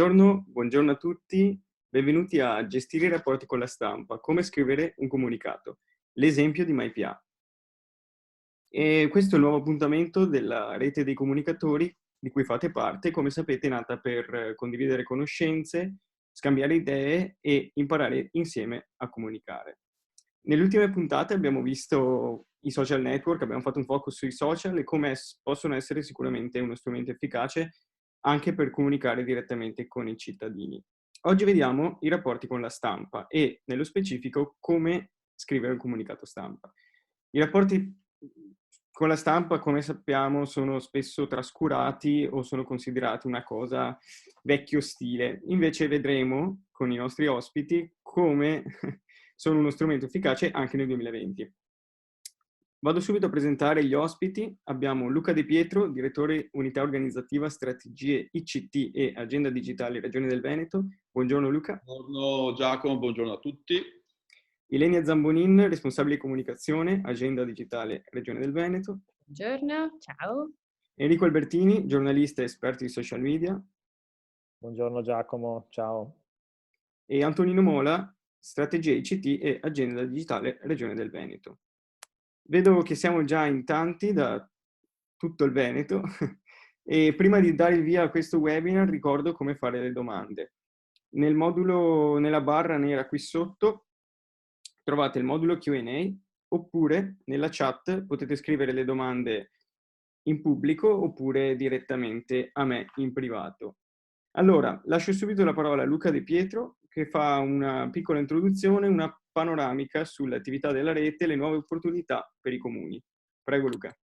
Buongiorno a tutti, benvenuti a Gestire i rapporti con la stampa, come scrivere un comunicato, l'esempio di MyPA. E questo è il nuovo appuntamento della rete dei comunicatori di cui fate parte, come sapete è nata per condividere conoscenze, scambiare idee e imparare insieme a comunicare. Nelle ultime puntate abbiamo visto i social network, abbiamo fatto un focus sui social e come possono essere sicuramente uno strumento efficace anche per comunicare direttamente con i cittadini. Oggi vediamo i rapporti con la stampa e, nello specifico, come scrivere un comunicato stampa. I rapporti con la stampa, come sappiamo, sono spesso trascurati o sono considerati una cosa vecchio stile. Invece vedremo con i nostri ospiti come sono uno strumento efficace anche nel 2020. Vado subito a presentare gli ospiti. Abbiamo Luca De Pietro, direttore unità organizzativa, strategie ICT e agenda digitale Regione del Veneto. Buongiorno Luca. Buongiorno Giacomo, buongiorno a tutti. Ilenia Zambonin, responsabile comunicazione, agenda digitale Regione del Veneto. Buongiorno, ciao. Enrico Albertini, giornalista e esperto di social media. Buongiorno Giacomo, ciao. E Antonino Mola, strategia ICT e agenda digitale Regione del Veneto. Vedo che siamo già in tanti da tutto il Veneto e prima di dare il via a questo webinar ricordo come fare le domande. Nel modulo, nella barra nera qui sotto trovate il modulo Q&A oppure nella chat potete scrivere le domande in pubblico oppure direttamente a me in privato. Allora, lascio subito la parola a Luca De Pietro che fa una piccola introduzione, una panoramica sulle attività della rete e le nuove opportunità per i comuni. Prego Luca.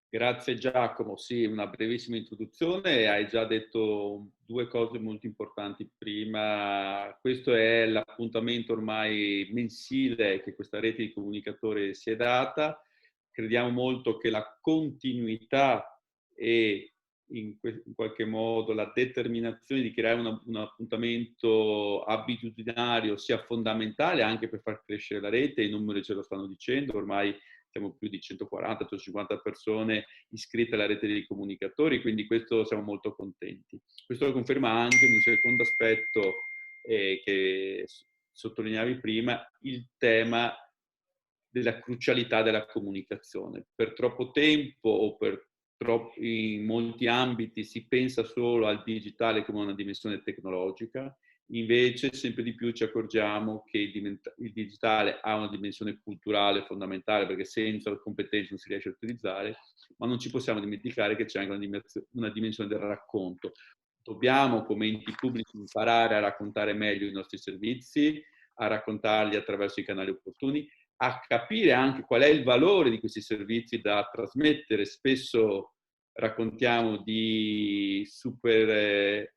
Grazie Giacomo, sì, una brevissima introduzione, hai già detto due cose molto importanti prima. Questo è l'appuntamento ormai mensile che questa rete di comunicatori si è data. Crediamo molto che la continuità e in qualche modo la determinazione di creare un appuntamento abitudinario sia fondamentale anche per far crescere la rete. I numeri ce lo stanno dicendo, ormai siamo più di 140-150 persone iscritte alla rete dei comunicatori, quindi questo siamo molto contenti. Questo lo conferma anche un secondo aspetto che sottolineavi prima, il tema della crucialità della comunicazione. Per troppo tempo o in molti ambiti si pensa solo al digitale come una dimensione tecnologica, invece sempre di più ci accorgiamo che il digitale ha una dimensione culturale fondamentale perché senza le competenze non si riesce a utilizzare, ma non ci possiamo dimenticare che c'è anche una dimensione del racconto. Dobbiamo come enti pubblici imparare a raccontare meglio i nostri servizi, a raccontarli attraverso i canali opportuni, a capire anche qual è il valore di questi servizi da trasmettere. Spesso raccontiamo di super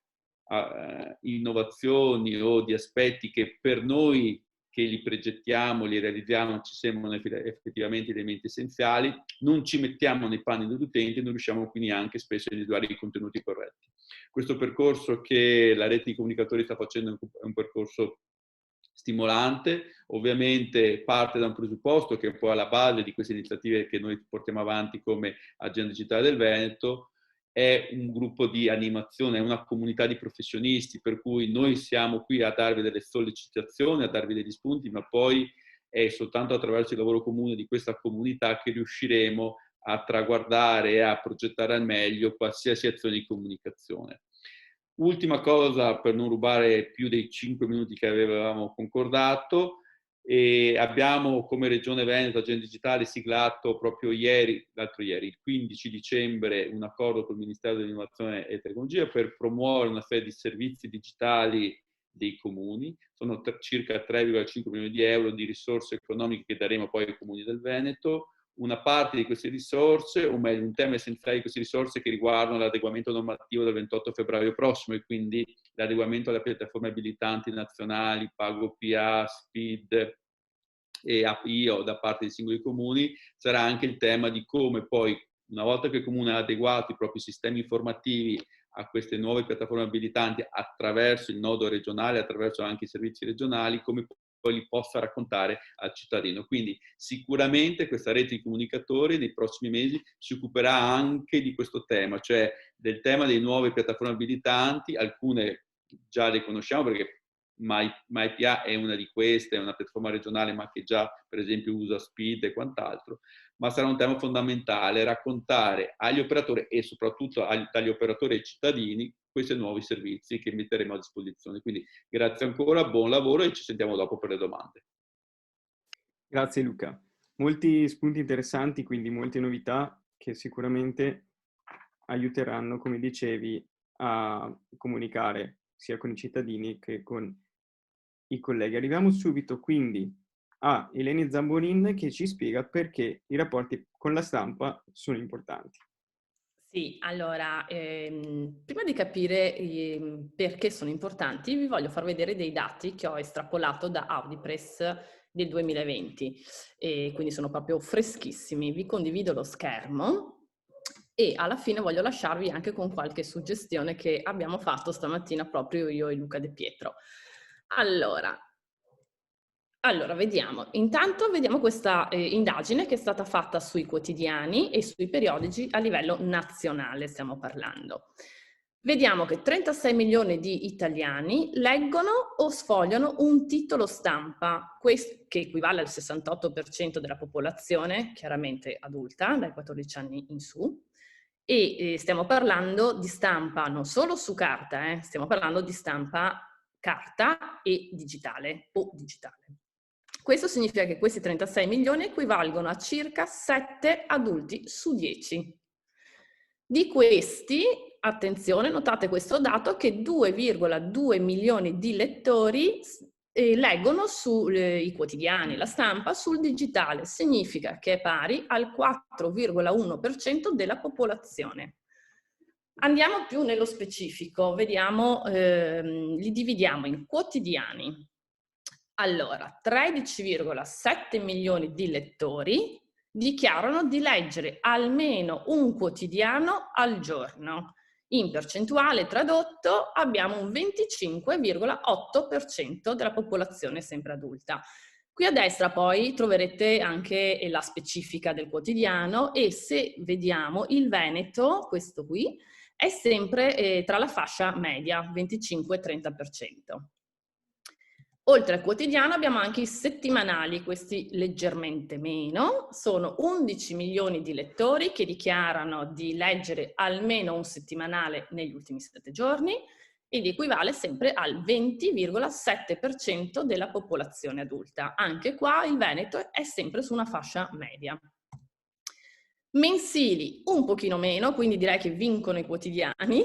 innovazioni o di aspetti che per noi che li progettiamo, li realizziamo, ci sembrano effettivamente elementi essenziali, non ci mettiamo nei panni dell'utente e non riusciamo quindi anche spesso a individuare i contenuti corretti. Questo percorso che la rete di comunicatori sta facendo è un percorso stimolante, ovviamente parte da un presupposto che è poi alla base di queste iniziative che noi portiamo avanti come Agenda Digitale del Veneto, è un gruppo di animazione, è una comunità di professionisti, per cui noi siamo qui a darvi delle sollecitazioni, a darvi degli spunti, ma poi è soltanto attraverso il lavoro comune di questa comunità che riusciremo a traguardare e a progettare al meglio qualsiasi azione di comunicazione. Ultima cosa, per non rubare più dei 5 minuti che avevamo concordato, e abbiamo come Regione Veneto Agenda Digitale siglato proprio l'altro ieri, il 15 dicembre, un accordo con il Ministero dell'Innovazione e Tecnologia per promuovere una serie di servizi digitali dei comuni. Sono circa 3,5 milioni di euro di risorse economiche che daremo poi ai comuni del Veneto. Una parte di queste risorse, o meglio un tema essenziale di queste risorse che riguardano l'adeguamento normativo del 28 febbraio prossimo e quindi l'adeguamento alle piattaforme abilitanti nazionali, PagoPA, SPID e APIO da parte dei singoli comuni, sarà anche il tema di come poi, una volta che il comune ha adeguato i propri sistemi informativi a queste nuove piattaforme abilitanti attraverso il nodo regionale, attraverso anche i servizi regionali, come poi li possa raccontare al cittadino. Quindi sicuramente questa rete di comunicatori nei prossimi mesi si occuperà anche di questo tema, cioè del tema delle nuove piattaforme abilitanti, alcune già le conosciamo perché MyPA è una di queste, è una piattaforma regionale ma che già per esempio usa Speed e quant'altro, ma sarà un tema fondamentale raccontare agli operatori e soprattutto agli operatori e ai cittadini questi nuovi servizi che metteremo a disposizione. Quindi grazie ancora, buon lavoro e ci sentiamo dopo per le domande. Grazie Luca. Molti spunti interessanti, quindi molte novità che sicuramente aiuteranno, come dicevi, a comunicare sia con i cittadini che con i colleghi. Arriviamo subito quindi a Eleni Zambonin che ci spiega perché i rapporti con la stampa sono importanti. Sì, allora, prima di capire perché sono importanti, vi voglio far vedere dei dati che ho estrapolato da Audipress del 2020, e quindi sono proprio freschissimi. Vi condivido lo schermo e alla fine voglio lasciarvi anche con qualche suggestione che abbiamo fatto stamattina proprio io e Luca De Pietro. Allora, vediamo. Intanto vediamo questa indagine che è stata fatta sui quotidiani e sui periodici a livello nazionale, stiamo parlando. Vediamo che 36 milioni di italiani leggono o sfogliano un titolo stampa, che equivale al 68% della popolazione, chiaramente adulta, dai 14 anni in su, e stiamo parlando di stampa non solo su carta, stiamo parlando di stampa carta e digitale o digitale. Questo significa che questi 36 milioni equivalgono a circa 7 adulti su 10. Di questi, attenzione, notate questo dato, che 2,2 milioni di lettori leggono sui quotidiani, la stampa, sul digitale. Significa che è pari al 4,1% della popolazione. Andiamo più nello specifico, vediamo, li dividiamo in quotidiani. Allora, 13,7 milioni di lettori dichiarano di leggere almeno un quotidiano al giorno. In percentuale tradotto abbiamo un 25,8% della popolazione sempre adulta. Qui a destra poi troverete anche la specifica del quotidiano e se vediamo il Veneto, questo qui, è sempre tra la fascia media, 25-30%. Oltre al quotidiano abbiamo anche i settimanali, questi leggermente meno, sono 11 milioni di lettori che dichiarano di leggere almeno un settimanale negli ultimi 7 giorni ed equivale sempre al 20,7% della popolazione adulta. Anche qua il Veneto è sempre su una fascia media. Mensili un pochino meno, quindi direi che vincono i quotidiani,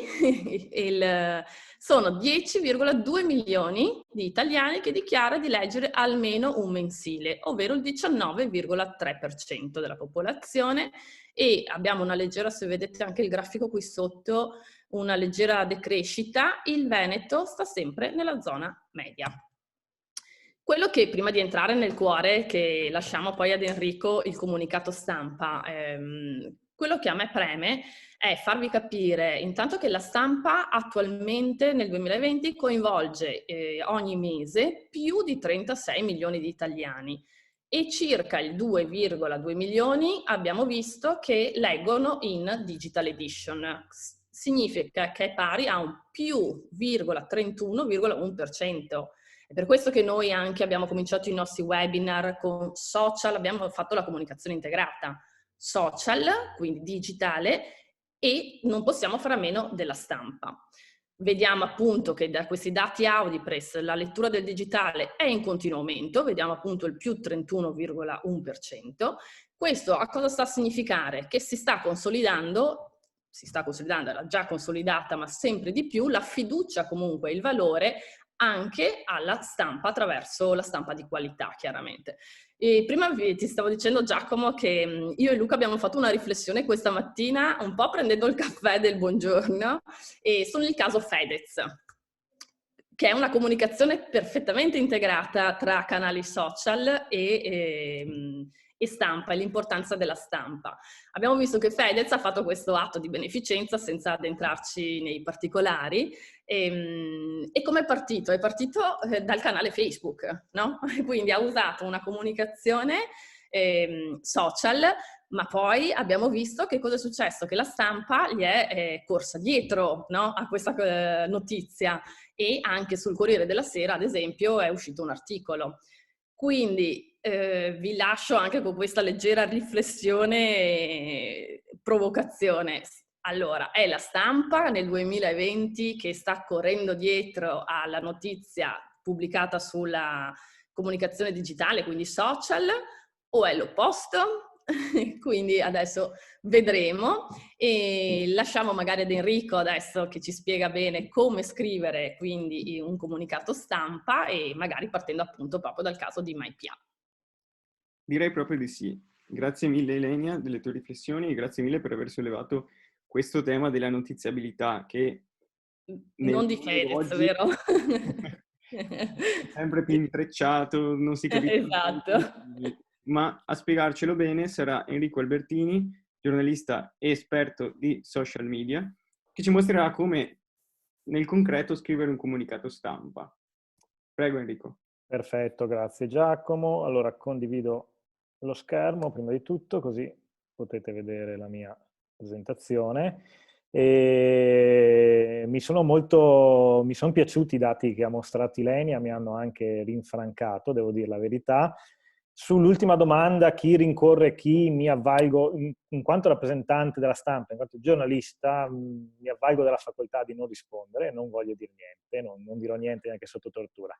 sono 10,2 milioni di italiani che dichiara di leggere almeno un mensile, ovvero il 19,3% della popolazione e abbiamo una leggera, se vedete anche il grafico qui sotto, una leggera decrescita, il Veneto sta sempre nella zona media. Quello che prima di entrare nel cuore, che lasciamo poi ad Enrico il comunicato stampa, quello che a me preme è farvi capire intanto che la stampa attualmente nel 2020 coinvolge ogni mese più di 36 milioni di italiani e circa il 2,2 milioni abbiamo visto che leggono in digital edition. Significa che è pari a un più 31,1%. È per questo che noi anche abbiamo cominciato i nostri webinar con social, abbiamo fatto la comunicazione integrata. Social, quindi digitale, e non possiamo fare a meno della stampa. Vediamo appunto che da questi dati Audipress la lettura del digitale è in continuo aumento, vediamo appunto il più 31,1%. Questo a cosa sta a significare? Che si sta consolidando, era già consolidata ma sempre di più, la fiducia comunque, il valore anche alla stampa attraverso la stampa di qualità, chiaramente. E prima ti stavo dicendo, Giacomo, che io e Luca abbiamo fatto una riflessione questa mattina, un po' prendendo il caffè del buongiorno, e sono il caso Fedez, che è una comunicazione perfettamente integrata tra canali social e stampa e l'importanza della stampa. Abbiamo visto che Fedez ha fatto questo atto di beneficenza senza addentrarci nei particolari. E come è partito? È partito dal canale Facebook, no? Quindi ha usato una comunicazione social, ma poi abbiamo visto che cosa è successo, che la stampa gli è corsa dietro, no? A questa notizia e anche sul Corriere della Sera, ad esempio, è uscito un articolo. Quindi vi lascio anche con questa leggera riflessione e provocazione. Allora, è la stampa nel 2020 che sta correndo dietro alla notizia pubblicata sulla comunicazione digitale, quindi social, o è l'opposto? Quindi adesso vedremo e lasciamo magari ad Enrico adesso che ci spiega bene come scrivere quindi un comunicato stampa e magari partendo appunto proprio dal caso di MyPA. Direi proprio di sì. Grazie mille Elenia delle tue riflessioni e grazie mille per aver sollevato questo tema della notiziabilità che non di Fedez, oggi vero? è sempre più intrecciato, non si capisce. Esatto. Ma a spiegarcelo bene sarà Enrico Albertini, giornalista e esperto di social media, che ci mostrerà come nel concreto scrivere un comunicato stampa. Prego Enrico. Perfetto, grazie Giacomo. Allora condivido lo schermo prima di tutto, così potete vedere la mia presentazione. E mi sono piaciuti i dati che ha mostrato Ilenia, mi hanno anche rinfrancato, devo dire la verità. Sull'ultima domanda, chi rincorre chi, mi avvalgo, in quanto rappresentante della stampa, in quanto giornalista, mi avvalgo della facoltà di non rispondere, non voglio dire niente, non dirò niente neanche sotto tortura.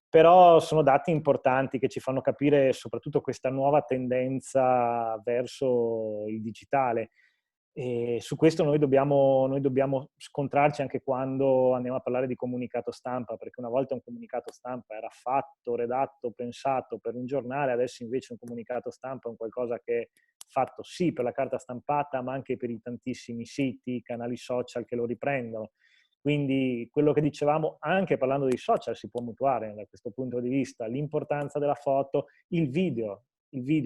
Però sono dati importanti che ci fanno capire soprattutto questa nuova tendenza verso il digitale. E su questo noi dobbiamo scontrarci anche quando andiamo a parlare di comunicato stampa, perché una volta un comunicato stampa era fatto, redatto, pensato per un giornale, adesso invece un comunicato stampa è un qualcosa che è fatto sì per la carta stampata, ma anche per i tantissimi siti, canali social che lo riprendono. Quindi quello che dicevamo, anche parlando dei social, si può mutuare da questo punto di vista, l'importanza della foto, il video,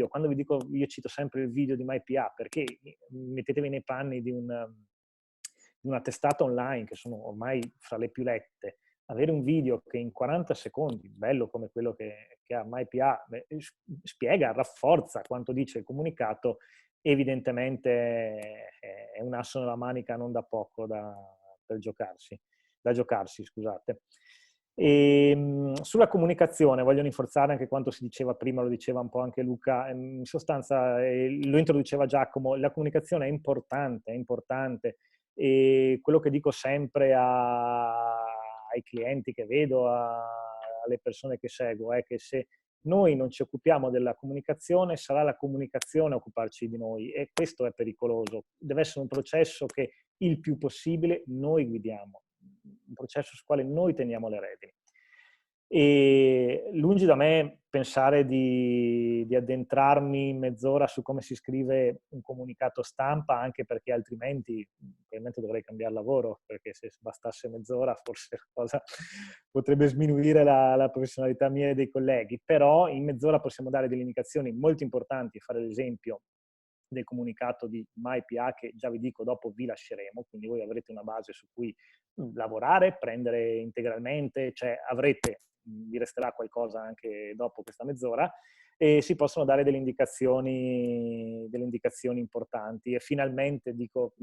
quando vi dico, io cito sempre il video di MyPA, perché mettetevi nei panni di una testata online, che sono ormai fra le più lette, avere un video che in 40 secondi, bello come quello che ha MyPA, spiega, rafforza quanto dice il comunicato, evidentemente è un asso nella manica non da poco da giocarsi, scusate. E, sulla comunicazione voglio rinforzare anche quanto si diceva prima, lo diceva un po' anche Luca, in sostanza lo introduceva Giacomo, la comunicazione è importante e quello che dico sempre ai clienti che vedo, alle persone che seguo, è che se noi non ci occupiamo della comunicazione, sarà la comunicazione a occuparci di noi e questo è pericoloso. Deve essere un processo che il più possibile noi guidiamo, un processo sul quale noi teniamo le redini. E lungi da me pensare di addentrarmi in mezz'ora su come si scrive un comunicato stampa, anche perché altrimenti probabilmente dovrei cambiare lavoro, perché se bastasse mezz'ora forse la cosa potrebbe sminuire la professionalità mia e dei colleghi, però in mezz'ora possiamo dare delle indicazioni molto importanti, fare l'esempio del comunicato di MyPA che già vi dico dopo vi lasceremo, quindi voi avrete una base su cui lavorare, prendere integralmente, cioè vi resterà qualcosa anche dopo questa mezz'ora e si possono dare delle indicazioni importanti e finalmente dico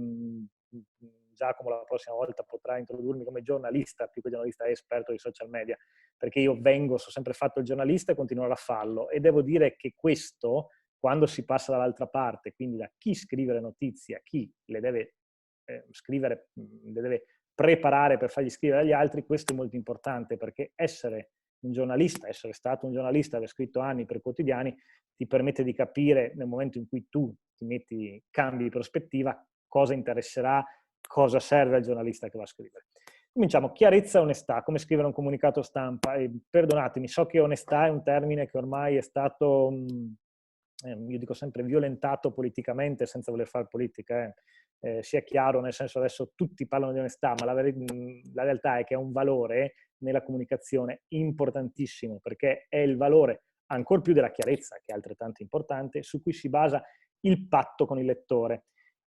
Giacomo la prossima volta potrà introdurmi come giornalista, più che giornalista esperto di social media, perché io sono sempre fatto il giornalista e continuerò a farlo e devo dire che questo quando si passa dall'altra parte, quindi da chi scrive le notizie a chi le deve scrivere, le deve preparare per fargli scrivere agli altri, questo è molto importante perché essere stato un giornalista, aver scritto anni per quotidiani, ti permette di capire nel momento in cui tu cambi prospettiva, cosa interesserà, cosa serve al giornalista che va a scrivere. Cominciamo, chiarezza e onestà, come scrivere un comunicato stampa. E perdonatemi, so che onestà è un termine che ormai è stato io dico sempre violentato politicamente senza voler fare politica, sia chiaro, nel senso adesso tutti parlano di onestà, ma la realtà è che è un valore nella comunicazione importantissimo, perché è il valore ancor più della chiarezza, che è altrettanto importante, su cui si basa il patto con il lettore.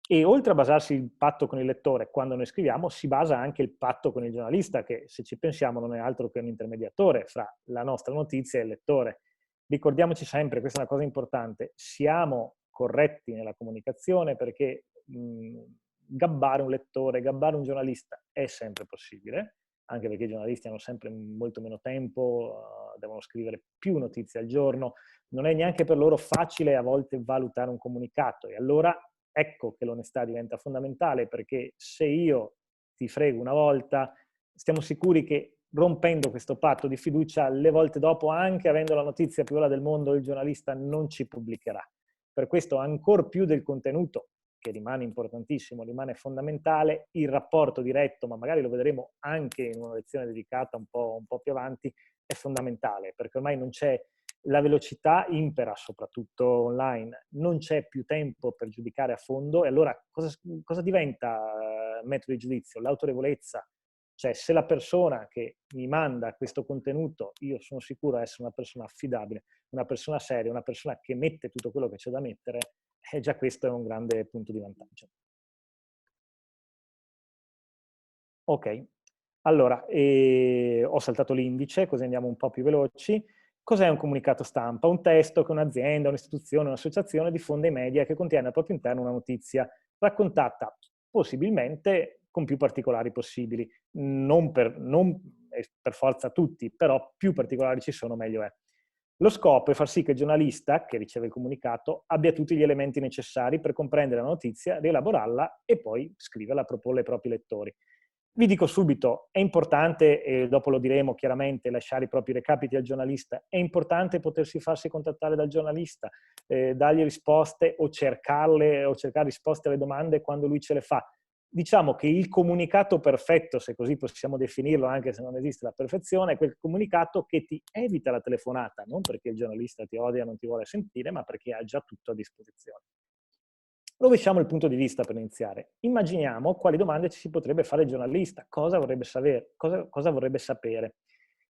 E oltre a basarsi il patto con il lettore quando noi scriviamo, si basa anche il patto con il giornalista, che se ci pensiamo non è altro che un intermediatore fra la nostra notizia e il lettore. Ricordiamoci sempre, questa è una cosa importante, siamo corretti nella comunicazione perché gabbare un lettore, gabbare un giornalista è sempre possibile, anche perché i giornalisti hanno sempre molto meno tempo, devono scrivere più notizie al giorno, non è neanche per loro facile a volte valutare un comunicato, e allora ecco che l'onestà diventa fondamentale, perché se io ti frego una volta, stiamo sicuri che rompendo questo patto di fiducia, le volte dopo, anche avendo la notizia più bella del mondo, il giornalista non ci pubblicherà. Per questo, ancor più del contenuto, che rimane importantissimo, rimane fondamentale, il rapporto diretto, ma magari lo vedremo anche in una lezione dedicata un po' più avanti, è fondamentale, perché ormai non c'è, la velocità impera soprattutto online, non c'è più tempo per giudicare a fondo, e allora cosa diventa metodo di giudizio? L'autorevolezza. Cioè, se la persona che mi manda questo contenuto, io sono sicuro di essere una persona affidabile, una persona seria, una persona che mette tutto quello che c'è da mettere, già questo è un grande punto di vantaggio. Ok, allora, ho saltato l'indice, così andiamo un po' più veloci. Cos'è un comunicato stampa? Un testo che un'azienda, un'istituzione, un'associazione diffonde ai media, che contiene al proprio interno una notizia raccontata possibilmente con più particolari possibili. Non per forza tutti, però più particolari ci sono, meglio è. Lo scopo è far sì che il giornalista, che riceve il comunicato, abbia tutti gli elementi necessari per comprendere la notizia, rielaborarla e poi scriverla, proporla ai propri lettori. Vi dico subito, è importante, e dopo lo diremo chiaramente, lasciare i propri recapiti al giornalista, è importante potersi farsi contattare dal giornalista, dargli risposte o cercare risposte alle domande quando lui ce le fa. Diciamo che il comunicato perfetto, se così possiamo definirlo, anche se non esiste la perfezione, è quel comunicato che ti evita la telefonata, non perché il giornalista ti odia e non ti vuole sentire, ma perché ha già tutto a disposizione. Rovesciamo il punto di vista per iniziare. Immaginiamo quali domande ci si potrebbe fare il giornalista, cosa vorrebbe sapere.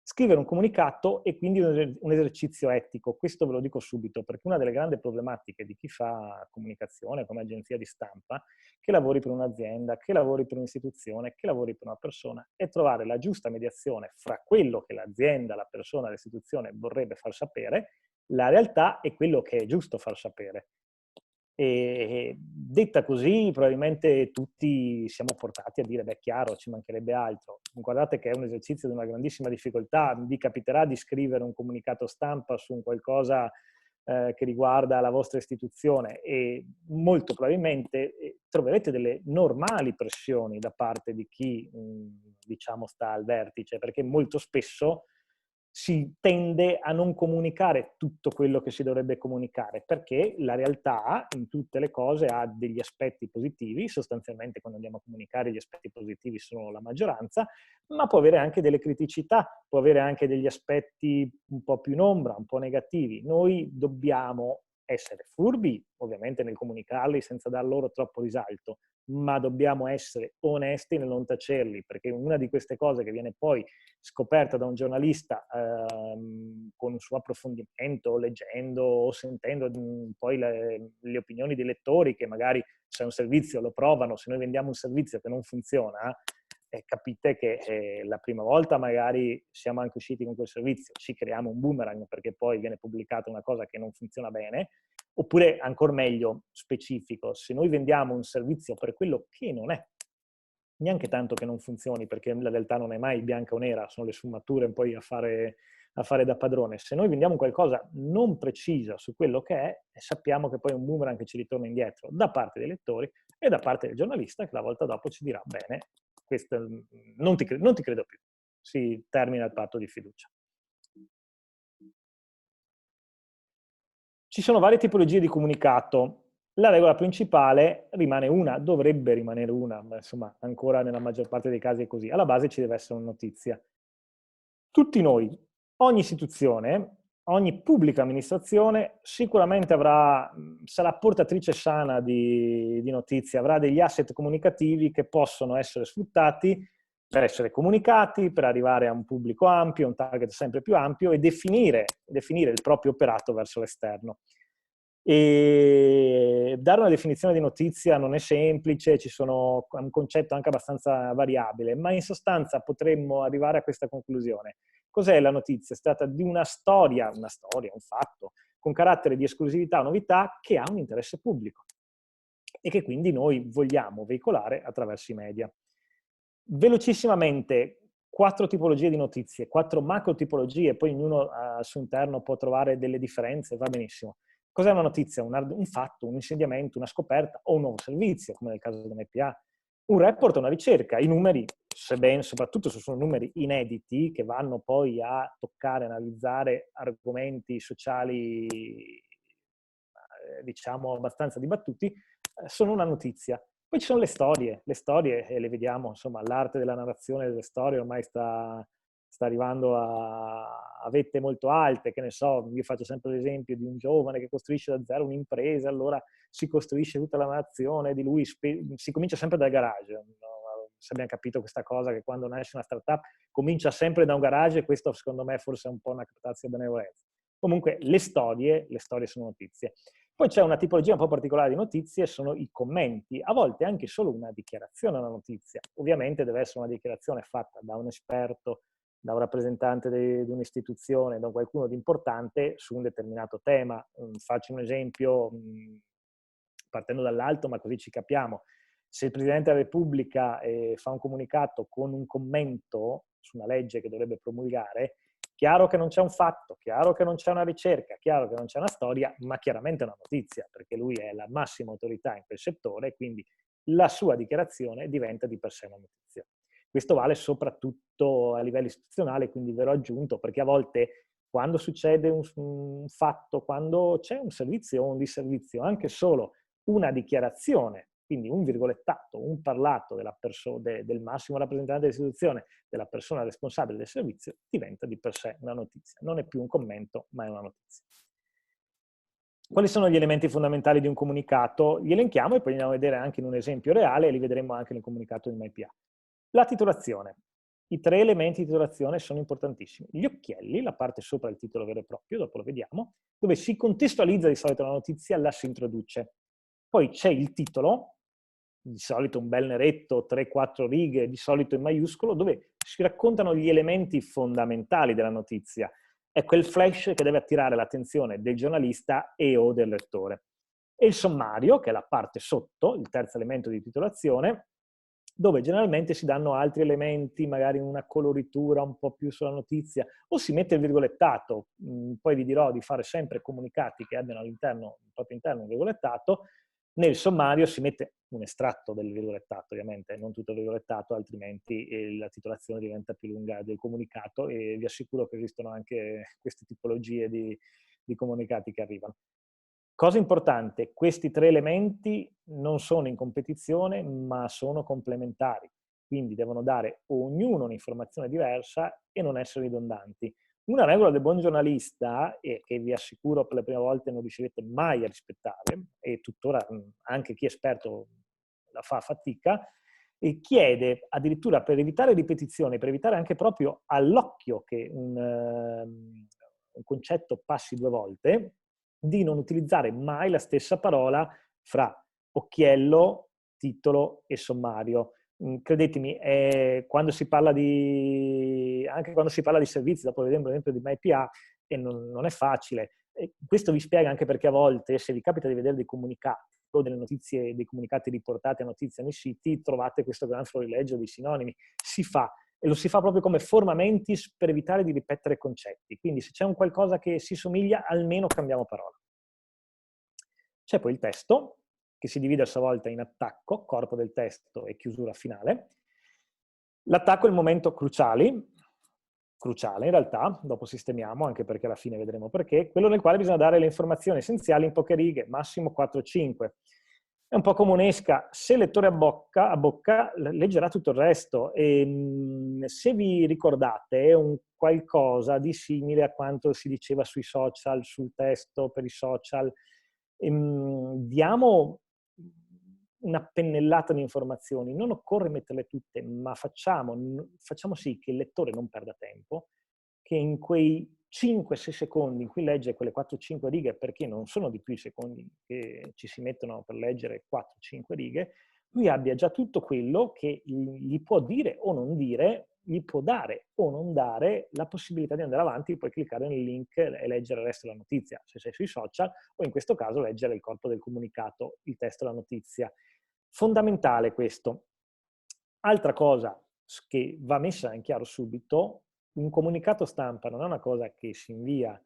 Scrivere un comunicato è quindi un esercizio etico, questo ve lo dico subito, perché una delle grandi problematiche di chi fa comunicazione come agenzia di stampa, che lavori per un'azienda, che lavori per un'istituzione, che lavori per una persona, è trovare la giusta mediazione fra quello che l'azienda, la persona, l'istituzione vorrebbe far sapere, la realtà e quello che è giusto far sapere. E detta così, probabilmente tutti siamo portati a dire, beh, chiaro, ci mancherebbe altro. Guardate che è un esercizio di una grandissima difficoltà. Vi capiterà di scrivere un comunicato stampa su un qualcosa che riguarda la vostra istituzione e molto probabilmente troverete delle normali pressioni da parte di chi, diciamo, sta al vertice, perché molto spesso si tende a non comunicare tutto quello che si dovrebbe comunicare, perché la realtà in tutte le cose ha degli aspetti positivi, sostanzialmente quando andiamo a comunicare gli aspetti positivi sono la maggioranza, ma può avere anche delle criticità, può avere anche degli aspetti un po' più in ombra, un po' negativi. Noi dobbiamo essere furbi, ovviamente nel comunicarli senza dar loro troppo risalto, ma dobbiamo essere onesti nel non tacerli, perché una di queste cose che viene poi scoperta da un giornalista con un suo approfondimento, leggendo o sentendo poi le opinioni dei lettori, che magari se è un servizio lo provano, se noi vendiamo un servizio che non funziona, capite che la prima volta magari siamo anche usciti con quel servizio, ci creiamo un boomerang perché poi viene pubblicata una cosa che non funziona bene, oppure ancora meglio, specifico, se noi vendiamo un servizio per quello che non è, neanche tanto che non funzioni, perché la realtà non è mai bianca o nera, sono le sfumature poi a fare da padrone. Se noi vendiamo qualcosa non precisa su quello che è, sappiamo che poi è un boomerang che ci ritorna indietro da parte dei lettori e da parte del giornalista, che la volta dopo ci dirà, bene, questo, non ti credo più. Si termina il patto di fiducia. Ci sono varie tipologie di comunicato. La regola principale rimane una, dovrebbe rimanere una, ma insomma ancora nella maggior parte dei casi è così. Alla base ci deve essere una notizia. Tutti noi, ogni istituzione, ogni pubblica amministrazione sicuramente sarà portatrice sana di notizie, avrà degli asset comunicativi che possono essere sfruttati per essere comunicati, per arrivare a un pubblico ampio, un target sempre più ampio e definire il proprio operato verso l'esterno. E dare una definizione di notizia non è semplice, è un concetto anche abbastanza variabile, ma in sostanza potremmo arrivare a questa conclusione. Cos'è la notizia? Si tratta di una storia, un fatto, con carattere di esclusività o novità che ha un interesse pubblico e che quindi noi vogliamo veicolare attraverso i media. Velocissimamente, 4 tipologie di notizie, 4 macro tipologie, poi ognuno al suo interno può trovare delle differenze, va benissimo. Cos'è una notizia? Un fatto, un insediamento, una scoperta o un nuovo servizio, come nel caso dell'MPA. Un report è una ricerca. I numeri, soprattutto se sono numeri inediti, che vanno poi a toccare, analizzare argomenti sociali, diciamo, abbastanza dibattuti, sono una notizia. Poi ci sono le storie le vediamo, insomma, l'arte della narrazione delle storie ormai sta arrivando a vette molto alte, che ne so, io faccio sempre l'esempio di un giovane che costruisce da zero un'impresa, allora si costruisce tutta la narrazione di lui, si comincia sempre dal garage, no? Se abbiamo capito questa cosa, che quando nasce una startup comincia sempre da un garage, e questo secondo me forse è un po' una captazione benevolenza. Comunque le storie sono notizie. Poi c'è una tipologia un po' particolare di notizie, sono i commenti, a volte anche solo una dichiarazione a una notizia. Ovviamente deve essere una dichiarazione fatta da un esperto, da un rappresentante di un'istituzione, da qualcuno di importante su un determinato tema. Faccio un esempio partendo dall'alto, ma così ci capiamo. Se il Presidente della Repubblica fa un comunicato con un commento su una legge che dovrebbe promulgare, chiaro che non c'è un fatto, chiaro che non c'è una ricerca, chiaro che non c'è una storia, ma chiaramente è una notizia, perché lui è la massima autorità in quel settore, quindi la sua dichiarazione diventa di per sé una notizia. Questo vale soprattutto a livello istituzionale, quindi ve l'ho aggiunto, perché a volte quando succede un fatto, quando c'è un servizio o un disservizio, anche solo una dichiarazione, quindi un virgolettato, un parlato del massimo rappresentante dell'istituzione, della persona responsabile del servizio, diventa di per sé una notizia. Non è più un commento, ma è una notizia. Quali sono gli elementi fondamentali di un comunicato? Li elenchiamo e poi andiamo a vedere anche in un esempio reale, e li vedremo anche nel comunicato di MyPA. La titolazione. I 3 elementi di titolazione sono importantissimi. Gli occhielli, la parte sopra il titolo vero e proprio, dopo lo vediamo, dove si contestualizza di solito la notizia, la si introduce. Poi c'è il titolo, di solito un bel neretto, 3-4 righe, di solito in maiuscolo, dove si raccontano gli elementi fondamentali della notizia. È quel flash che deve attirare l'attenzione del giornalista e o del lettore. E il sommario, che è la parte sotto, il terzo elemento di titolazione, dove generalmente si danno altri elementi, magari una coloritura un po' più sulla notizia, o si mette il virgolettato. Poi vi dirò di fare sempre comunicati che abbiano all'interno, al proprio interno, un virgolettato. Nel sommario si mette un estratto del virgolettato, ovviamente, non tutto il virgolettato, altrimenti la titolazione diventa più lunga del comunicato, e vi assicuro che esistono anche queste tipologie di comunicati che arrivano. Cosa importante, questi 3 elementi non sono in competizione, ma sono complementari, quindi devono dare ognuno un'informazione diversa e non essere ridondanti. Una regola del buon giornalista, e che vi assicuro per le prime volte non riuscirete mai a rispettare, e tuttora anche chi è esperto la fa fatica, e chiede addirittura, per evitare ripetizioni, per evitare anche proprio all'occhio che un concetto passi 2 volte, di non utilizzare mai la stessa parola fra occhiello, titolo e sommario. Credetemi, anche quando si parla di servizi, dopo vedremo l'esempio di MyPA, e non è facile. Questo vi spiega anche perché a volte, se vi capita di vedere dei comunicati o delle notizie, dei comunicati riportati a notizia nei siti, trovate questo gran florileggio di sinonimi. Si fa, e lo si fa proprio come forma mentis per evitare di ripetere concetti. Quindi se c'è un qualcosa che si somiglia, almeno cambiamo parola. C'è poi il testo, che si divide a sua volta in attacco, corpo del testo e chiusura finale. L'attacco è il momento cruciale in realtà, dopo sistemiamo, anche perché alla fine vedremo perché, quello nel quale bisogna dare le informazioni essenziali in poche righe, massimo 4-5. È un po' come un'esca, se il lettore a bocca leggerà tutto il resto, e se vi ricordate è un qualcosa di simile a quanto si diceva sui social, sul testo per i social. Diamo una pennellata di informazioni, non occorre metterle tutte, ma facciamo sì che il lettore non perda tempo, che in quei 5-6 secondi in cui legge quelle 4-5 righe, perché non sono di più i secondi che ci si mettono per leggere 4-5 righe, lui abbia già tutto quello che gli può dire o non dire, gli può dare o non dare la possibilità di andare avanti, poi cliccare nel link e leggere il resto della notizia, se sei sui social, o in questo caso leggere il corpo del comunicato, il testo della notizia. Fondamentale questo. Altra cosa, che va messa in chiaro subito. Un comunicato stampa non è una cosa che si invia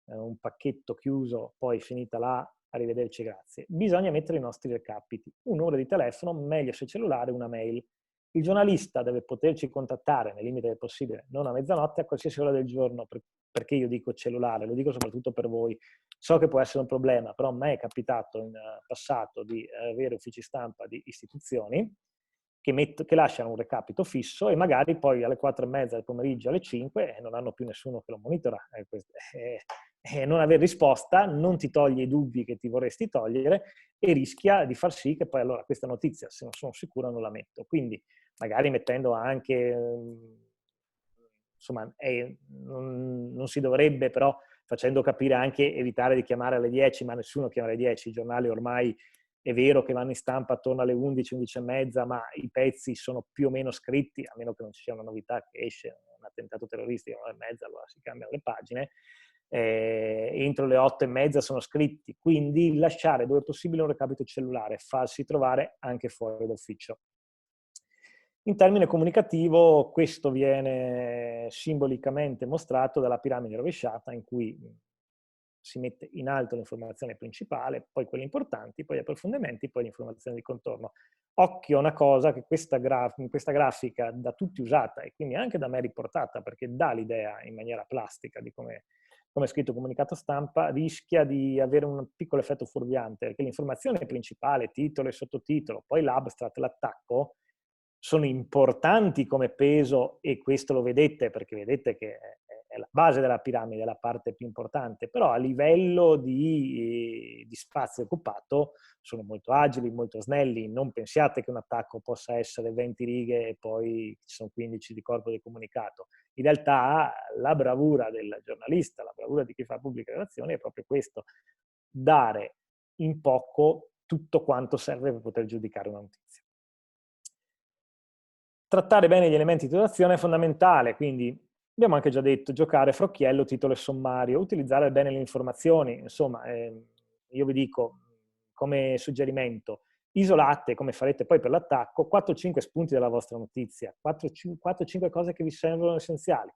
un pacchetto chiuso, poi finita là, arrivederci, grazie. Bisogna mettere i nostri recapiti, un numero di telefono, meglio se cellulare, una mail. Il giornalista deve poterci contattare nel limite del possibile, non a mezzanotte, a qualsiasi ora del giorno, perché io dico cellulare, lo dico soprattutto per voi. So che può essere un problema, però a me è capitato in passato di avere uffici stampa di istituzioni che lasciano un recapito fisso e magari poi alle 4:30 del pomeriggio, alle 5, non hanno più nessuno che lo monitora. Non aver risposta non ti toglie i dubbi che ti vorresti togliere e rischia di far sì che poi allora questa notizia, se non sono sicuro, non la metto. Quindi magari mettendo anche, insomma, non si dovrebbe, però facendo capire anche evitare di chiamare alle 10, ma nessuno chiama alle 10, i giornali ormai è vero che vanno in stampa attorno alle 11, 11:30, ma i pezzi sono più o meno scritti, a meno che non ci sia una novità che esce, un attentato terroristico alle 9:30, allora si cambiano le pagine. Entro le 8:30 sono scritti, quindi lasciare dove possibile un recapito cellulare, farsi trovare anche fuori d'ufficio. In termine comunicativo, questo viene simbolicamente mostrato dalla piramide rovesciata, in cui si mette in alto l'informazione principale, poi quelle importanti, poi gli approfondimenti, poi l'informazione di contorno. Occhio a una cosa che questa grafica da tutti usata e quindi anche da me riportata, perché dà l'idea in maniera plastica di come è scritto comunicato stampa, rischia di avere un piccolo effetto fuorviante, perché l'informazione principale, titolo e sottotitolo, poi l'abstract, l'attacco, sono importanti come peso, e questo lo vedete perché vedete che è la base della piramide, è la parte più importante, però a livello di spazio occupato sono molto agili, molto snelli. Non pensiate che un attacco possa essere 20 righe e poi ci sono 15 di corpo di comunicato. In realtà la bravura del giornalista, la bravura di chi fa pubbliche relazioni è proprio questo: dare in poco tutto quanto serve per poter giudicare una notizia. Trattare bene gli elementi di titolazione è fondamentale, quindi abbiamo anche già detto, giocare frocchiello, titolo e sommario, utilizzare bene le informazioni. Insomma, io vi dico come suggerimento, isolate, come farete poi per l'attacco, 4-5 spunti della vostra notizia, 4-5 cose che vi sembrano essenziali.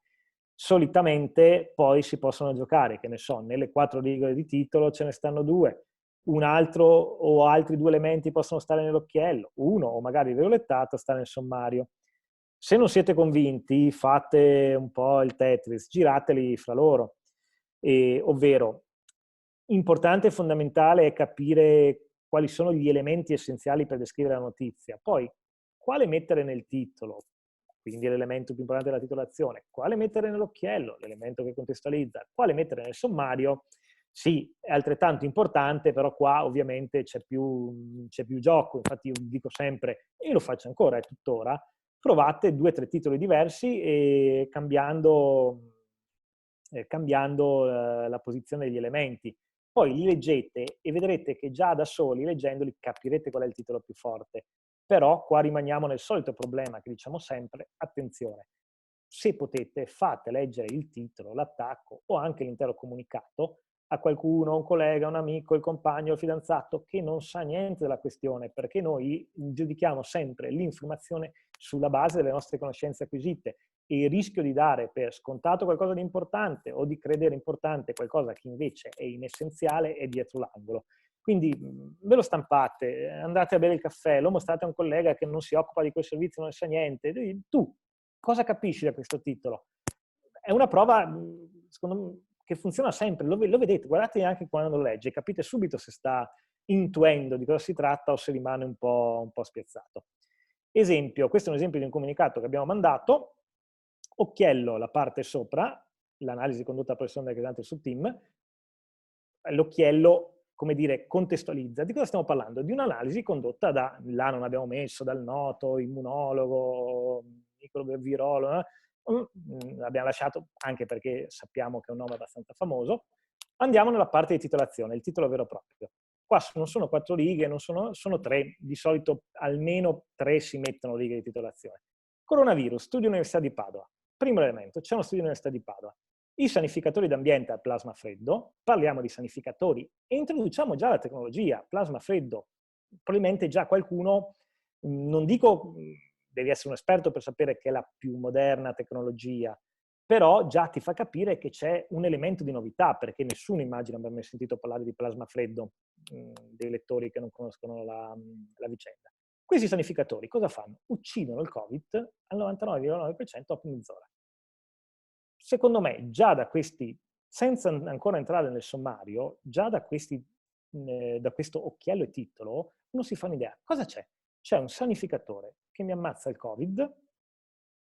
Solitamente poi si possono giocare, che ne so, nelle 4 righe di titolo ce ne stanno 2, un altro o altri 2 elementi possono stare nell'occhiello, uno o magari violettato sta nel sommario. Se non siete convinti, fate un po' il Tetris, girateli fra loro, ovvero importante e fondamentale è capire quali sono gli elementi essenziali per descrivere la notizia, poi quale mettere nel titolo, quindi l'elemento più importante della titolazione, quale mettere nell'occhiello, l'elemento che contestualizza, quale mettere nel sommario. Sì, è altrettanto importante, però qua ovviamente c'è più gioco. Infatti io dico sempre, e lo faccio ancora tuttora, provate 2-3 titoli diversi e cambiando la posizione degli elementi. Poi li leggete e vedrete che già da soli, leggendoli, capirete qual è il titolo più forte. Però qua rimaniamo nel solito problema che diciamo sempre: attenzione, se potete fate leggere il titolo, l'attacco o anche l'intero comunicato a qualcuno, un collega, un amico, il compagno, il fidanzato che non sa niente della questione, perché noi giudichiamo sempre l'informazione sulla base delle nostre conoscenze acquisite e il rischio di dare per scontato qualcosa di importante o di credere importante qualcosa che invece è inessenziale è dietro l'angolo. Quindi ve lo stampate, andate a bere il caffè, lo mostrate a un collega che non si occupa di quel servizio, non ne sa niente. Tu cosa capisci da questo titolo? È una prova, secondo me, che funziona sempre, lo vedete, guardate anche quando lo legge, capite subito se sta intuendo di cosa si tratta o se rimane un po' spiazzato. Esempio, questo è un esempio di un comunicato che abbiamo mandato, occhiello la parte sopra, l'analisi condotta da professore Negresante sul team, l'occhiello, come dire, contestualizza. Di cosa stiamo parlando? Di un'analisi condotta là non abbiamo messo, dal noto immunologo, microvirologo, l'abbiamo lasciato anche perché sappiamo che è un nome abbastanza famoso. Andiamo nella parte di titolazione, il titolo vero e proprio. Qua non sono 4 righe, sono 3, di solito almeno 3 si mettono righe di titolazione. Coronavirus, studio Università di Padova. Primo elemento, c'è uno studio Università di Padova. I sanificatori d'ambiente al plasma freddo, parliamo di sanificatori e introduciamo già la tecnologia, plasma freddo. Probabilmente già qualcuno, non dico devi essere un esperto per sapere che è la più moderna tecnologia, però già ti fa capire che c'è un elemento di novità, perché nessuno immagina, abbiamo mai sentito parlare di plasma freddo, dei lettori che non conoscono la vicenda. Questi sanificatori cosa fanno? Uccidono il Covid al 99,9% dopo mezz'ora. Secondo me, già da questi, senza ancora entrare nel sommario, già da questo occhiello e titolo, uno si fa un'idea. Cosa c'è? C'è un sanificatore che mi ammazza il Covid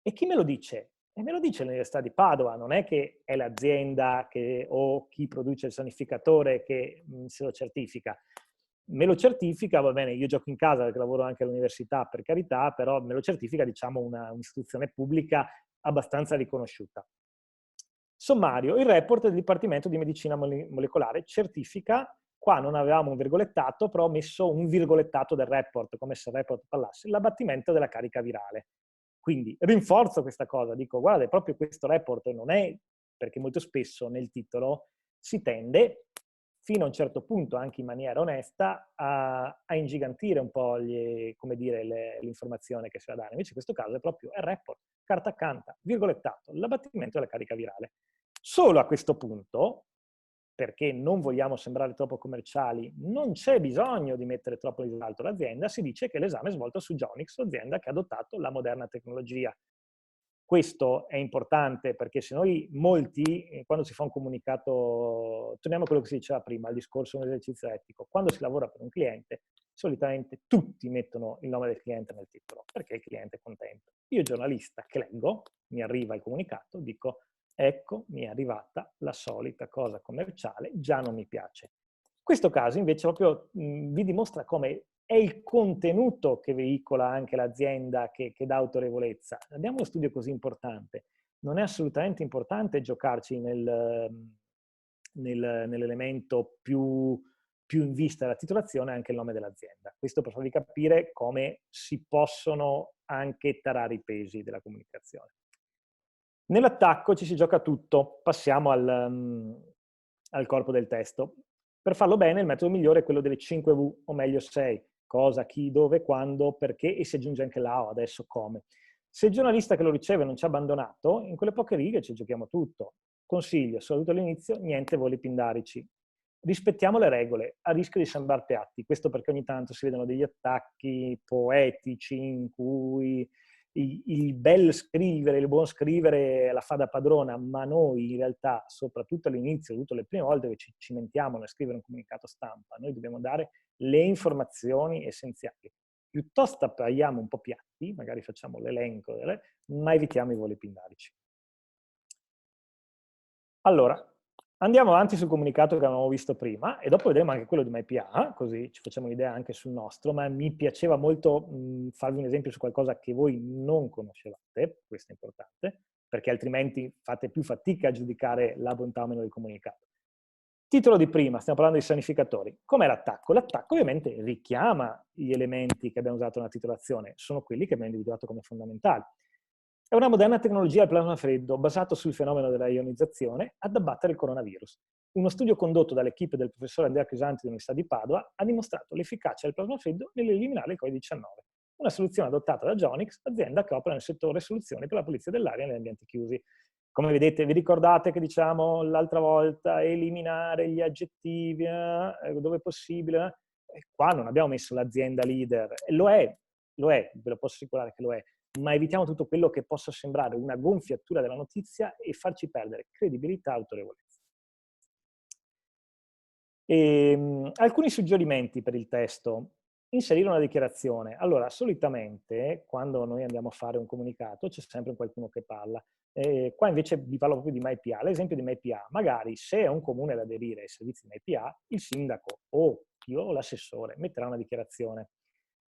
e chi me lo dice? E me lo dice l'Università di Padova, non è che è l'azienda o chi produce il sanificatore che se lo certifica. Me lo certifica, va bene, io gioco in casa perché lavoro anche all'università, per carità, però me lo certifica, diciamo, un'istituzione pubblica abbastanza riconosciuta. Sommario, il report del Dipartimento di Medicina Molecolare certifica, qua non avevamo un virgolettato, però ho messo un virgolettato del report, come se il report parlasse, l'abbattimento della carica virale. Quindi rinforzo questa cosa, dico guarda, proprio questo report non è, perché molto spesso nel titolo si tende, fino a un certo punto, anche in maniera onesta, a ingigantire un po' l'informazione che si va a dare. Invece in questo caso è proprio il report, carta accanto, virgolettato, l'abbattimento della carica virale. Solo a questo punto, perché non vogliamo sembrare troppo commerciali, non c'è bisogno di mettere troppo in risalto l'azienda, si dice che l'esame è svolto su Geonix, azienda che ha adottato la moderna tecnologia. Questo è importante perché se noi molti, quando si fa un comunicato, torniamo a quello che si diceva prima, il discorso un esercizio etico, quando si lavora per un cliente, solitamente tutti mettono il nome del cliente nel titolo, perché il cliente è contento. Io giornalista che leggo, mi arriva il comunicato, dico ecco, mi è arrivata la solita cosa commerciale, già non mi piace. In questo caso invece proprio vi dimostra come è il contenuto che veicola anche l'azienda che dà autorevolezza. Abbiamo uno studio così importante. Non è assolutamente importante giocarci nell'elemento più in vista della titolazione anche il nome dell'azienda. Questo per farvi capire come si possono anche tarare i pesi della comunicazione. Nell'attacco ci si gioca tutto, passiamo al corpo del testo. Per farlo bene il metodo migliore è quello delle 5V, o meglio 6, cosa, chi, dove, quando, perché e si aggiunge anche la o, adesso come. Se il giornalista che lo riceve non ci ha abbandonato, in quelle poche righe ci giochiamo tutto. Consiglio, soprattutto all'inizio, niente voli pindarici. Rispettiamo le regole, a rischio di sembrare piatti. Questo perché ogni tanto si vedono degli attacchi poetici in cui il bel scrivere, il buon scrivere la fa da padrona, ma noi in realtà, soprattutto all'inizio, tutte le prime volte che ci cimentiamo nel scrivere un comunicato stampa, noi dobbiamo dare le informazioni essenziali. Piuttosto appariamo un po' piatti, magari facciamo l'elenco, ma evitiamo i voli pindarici. Allora, andiamo avanti sul comunicato che avevamo visto prima e dopo vedremo anche quello di MyPA, così ci facciamo un'idea anche sul nostro, ma mi piaceva molto farvi un esempio su qualcosa che voi non conoscevate, questo è importante, perché altrimenti fate più fatica a giudicare la bontà o meno del comunicato. Titolo di prima, stiamo parlando di sanificatori. Com'è l'attacco? L'attacco ovviamente richiama gli elementi che abbiamo usato nella titolazione, sono quelli che abbiamo individuato come fondamentali. È una moderna tecnologia al plasma freddo basato sul fenomeno della ionizzazione ad abbattere il coronavirus. Uno studio condotto dall'equipe del professore Andrea Crisanti dell'Università di Padova ha dimostrato l'efficacia del plasma freddo nell'eliminare il Covid-19. Una soluzione adottata da Geonix, azienda che opera nel settore soluzioni per la pulizia dell'aria negli ambienti chiusi. Come vedete, vi ricordate che diciamo l'altra volta eliminare gli aggettivi dove è possibile? Qua non abbiamo messo l'azienda leader, e lo è, ve lo posso assicurare che lo è, ma evitiamo tutto quello che possa sembrare una gonfiatura della notizia e farci perdere credibilità e autorevolezza. Alcuni suggerimenti per il testo. Inserire una dichiarazione. Allora, solitamente, quando noi andiamo a fare un comunicato, c'è sempre qualcuno che parla. Qua invece vi parlo proprio di MyPA. L'esempio di MyPA. Magari, se è un comune da aderire ai servizi di MyPA, il sindaco o io o l'assessore metterà una dichiarazione.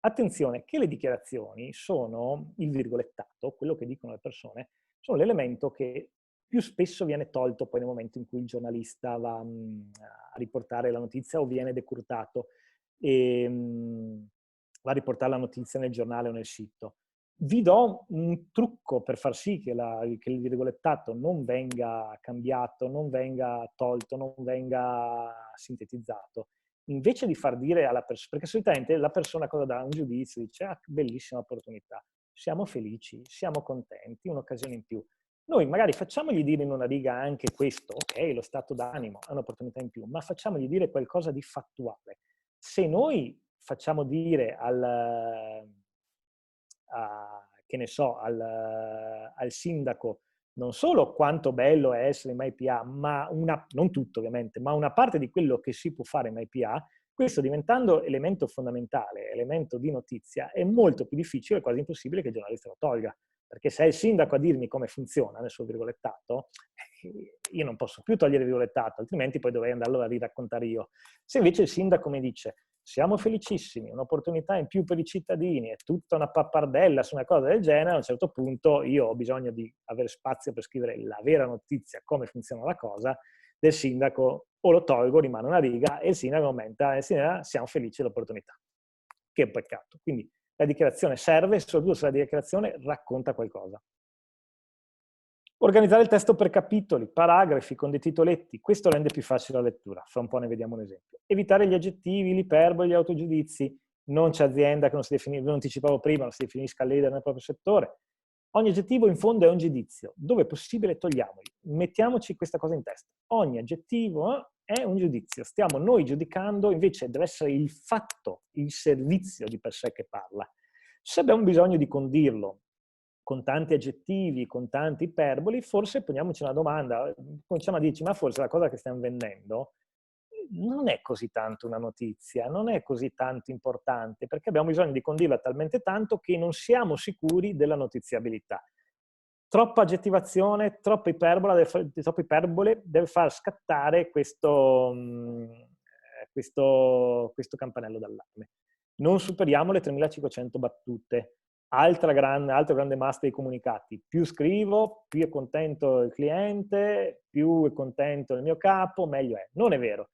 Attenzione che le dichiarazioni sono il virgolettato, quello che dicono le persone, sono l'elemento che più spesso viene tolto poi nel momento in cui il giornalista va a riportare la notizia o viene decurtato e va a riportare la notizia nel giornale o nel sito. Vi do un trucco per far sì che il virgolettato non venga cambiato, non venga tolto, non venga sintetizzato. Invece di far dire alla persona, perché solitamente la persona cosa dà? Un giudizio, dice, ah, bellissima opportunità. siamo felici, siamo contenti, un'occasione in più. Noi magari facciamogli dire in una riga anche questo, ok, lo stato d'animo è un'opportunità in più, ma facciamogli dire qualcosa di fattuale. Se noi facciamo dire che ne so, al sindaco non solo quanto bello è essere in MyPA, ma non tutto ovviamente, ma una parte di quello che si può fare in MyPA, questo diventando elemento fondamentale, elemento di notizia, è molto più difficile, quasi impossibile che il giornalista lo tolga. Perché se è il sindaco a dirmi come funziona nel suo virgolettato, io non posso più togliere il virgolettato, altrimenti poi dovrei andarlo a riraccontare io. Se invece il sindaco mi dice siamo felicissimi, un'opportunità in più per i cittadini, è tutta una pappardella su una cosa del genere, a un certo punto io ho bisogno di avere spazio per scrivere la vera notizia, come funziona la cosa, del sindaco, o lo tolgo, rimane una riga, e il sindaco commenta, siamo felici dell'opportunità. Che è un peccato. Quindi la dichiarazione serve, soprattutto se la dichiarazione racconta qualcosa. Organizzare il testo per capitoli, paragrafi, con dei titoletti, questo rende più facile la lettura. Fra un po' ne vediamo un esempio. Evitare gli aggettivi, l'iperbole, gli autogiudizi. Non c'è azienda che non si definisca, ve lo anticipavo prima, non si definisca leader nel proprio settore. Ogni aggettivo in fondo è un giudizio. Dove è possibile togliamoli. Mettiamoci questa cosa in testa. Ogni aggettivo è un giudizio. Stiamo noi giudicando, invece deve essere il fatto, il servizio di per sé che parla. Se abbiamo bisogno di condirlo con tanti aggettivi, con tanti iperboli, forse poniamoci una domanda, cominciamo a dirci, ma forse la cosa che stiamo vendendo non è così tanto una notizia, non è così tanto importante, perché abbiamo bisogno di condirla talmente tanto che non siamo sicuri della notiziabilità. Troppa aggettivazione, troppa iperbole deve far scattare questo campanello d'allarme. Non superiamo le 3500 battute. Altro grande must dei comunicati. Più scrivo, più è contento il cliente, più è contento il mio capo, meglio è. Non è vero.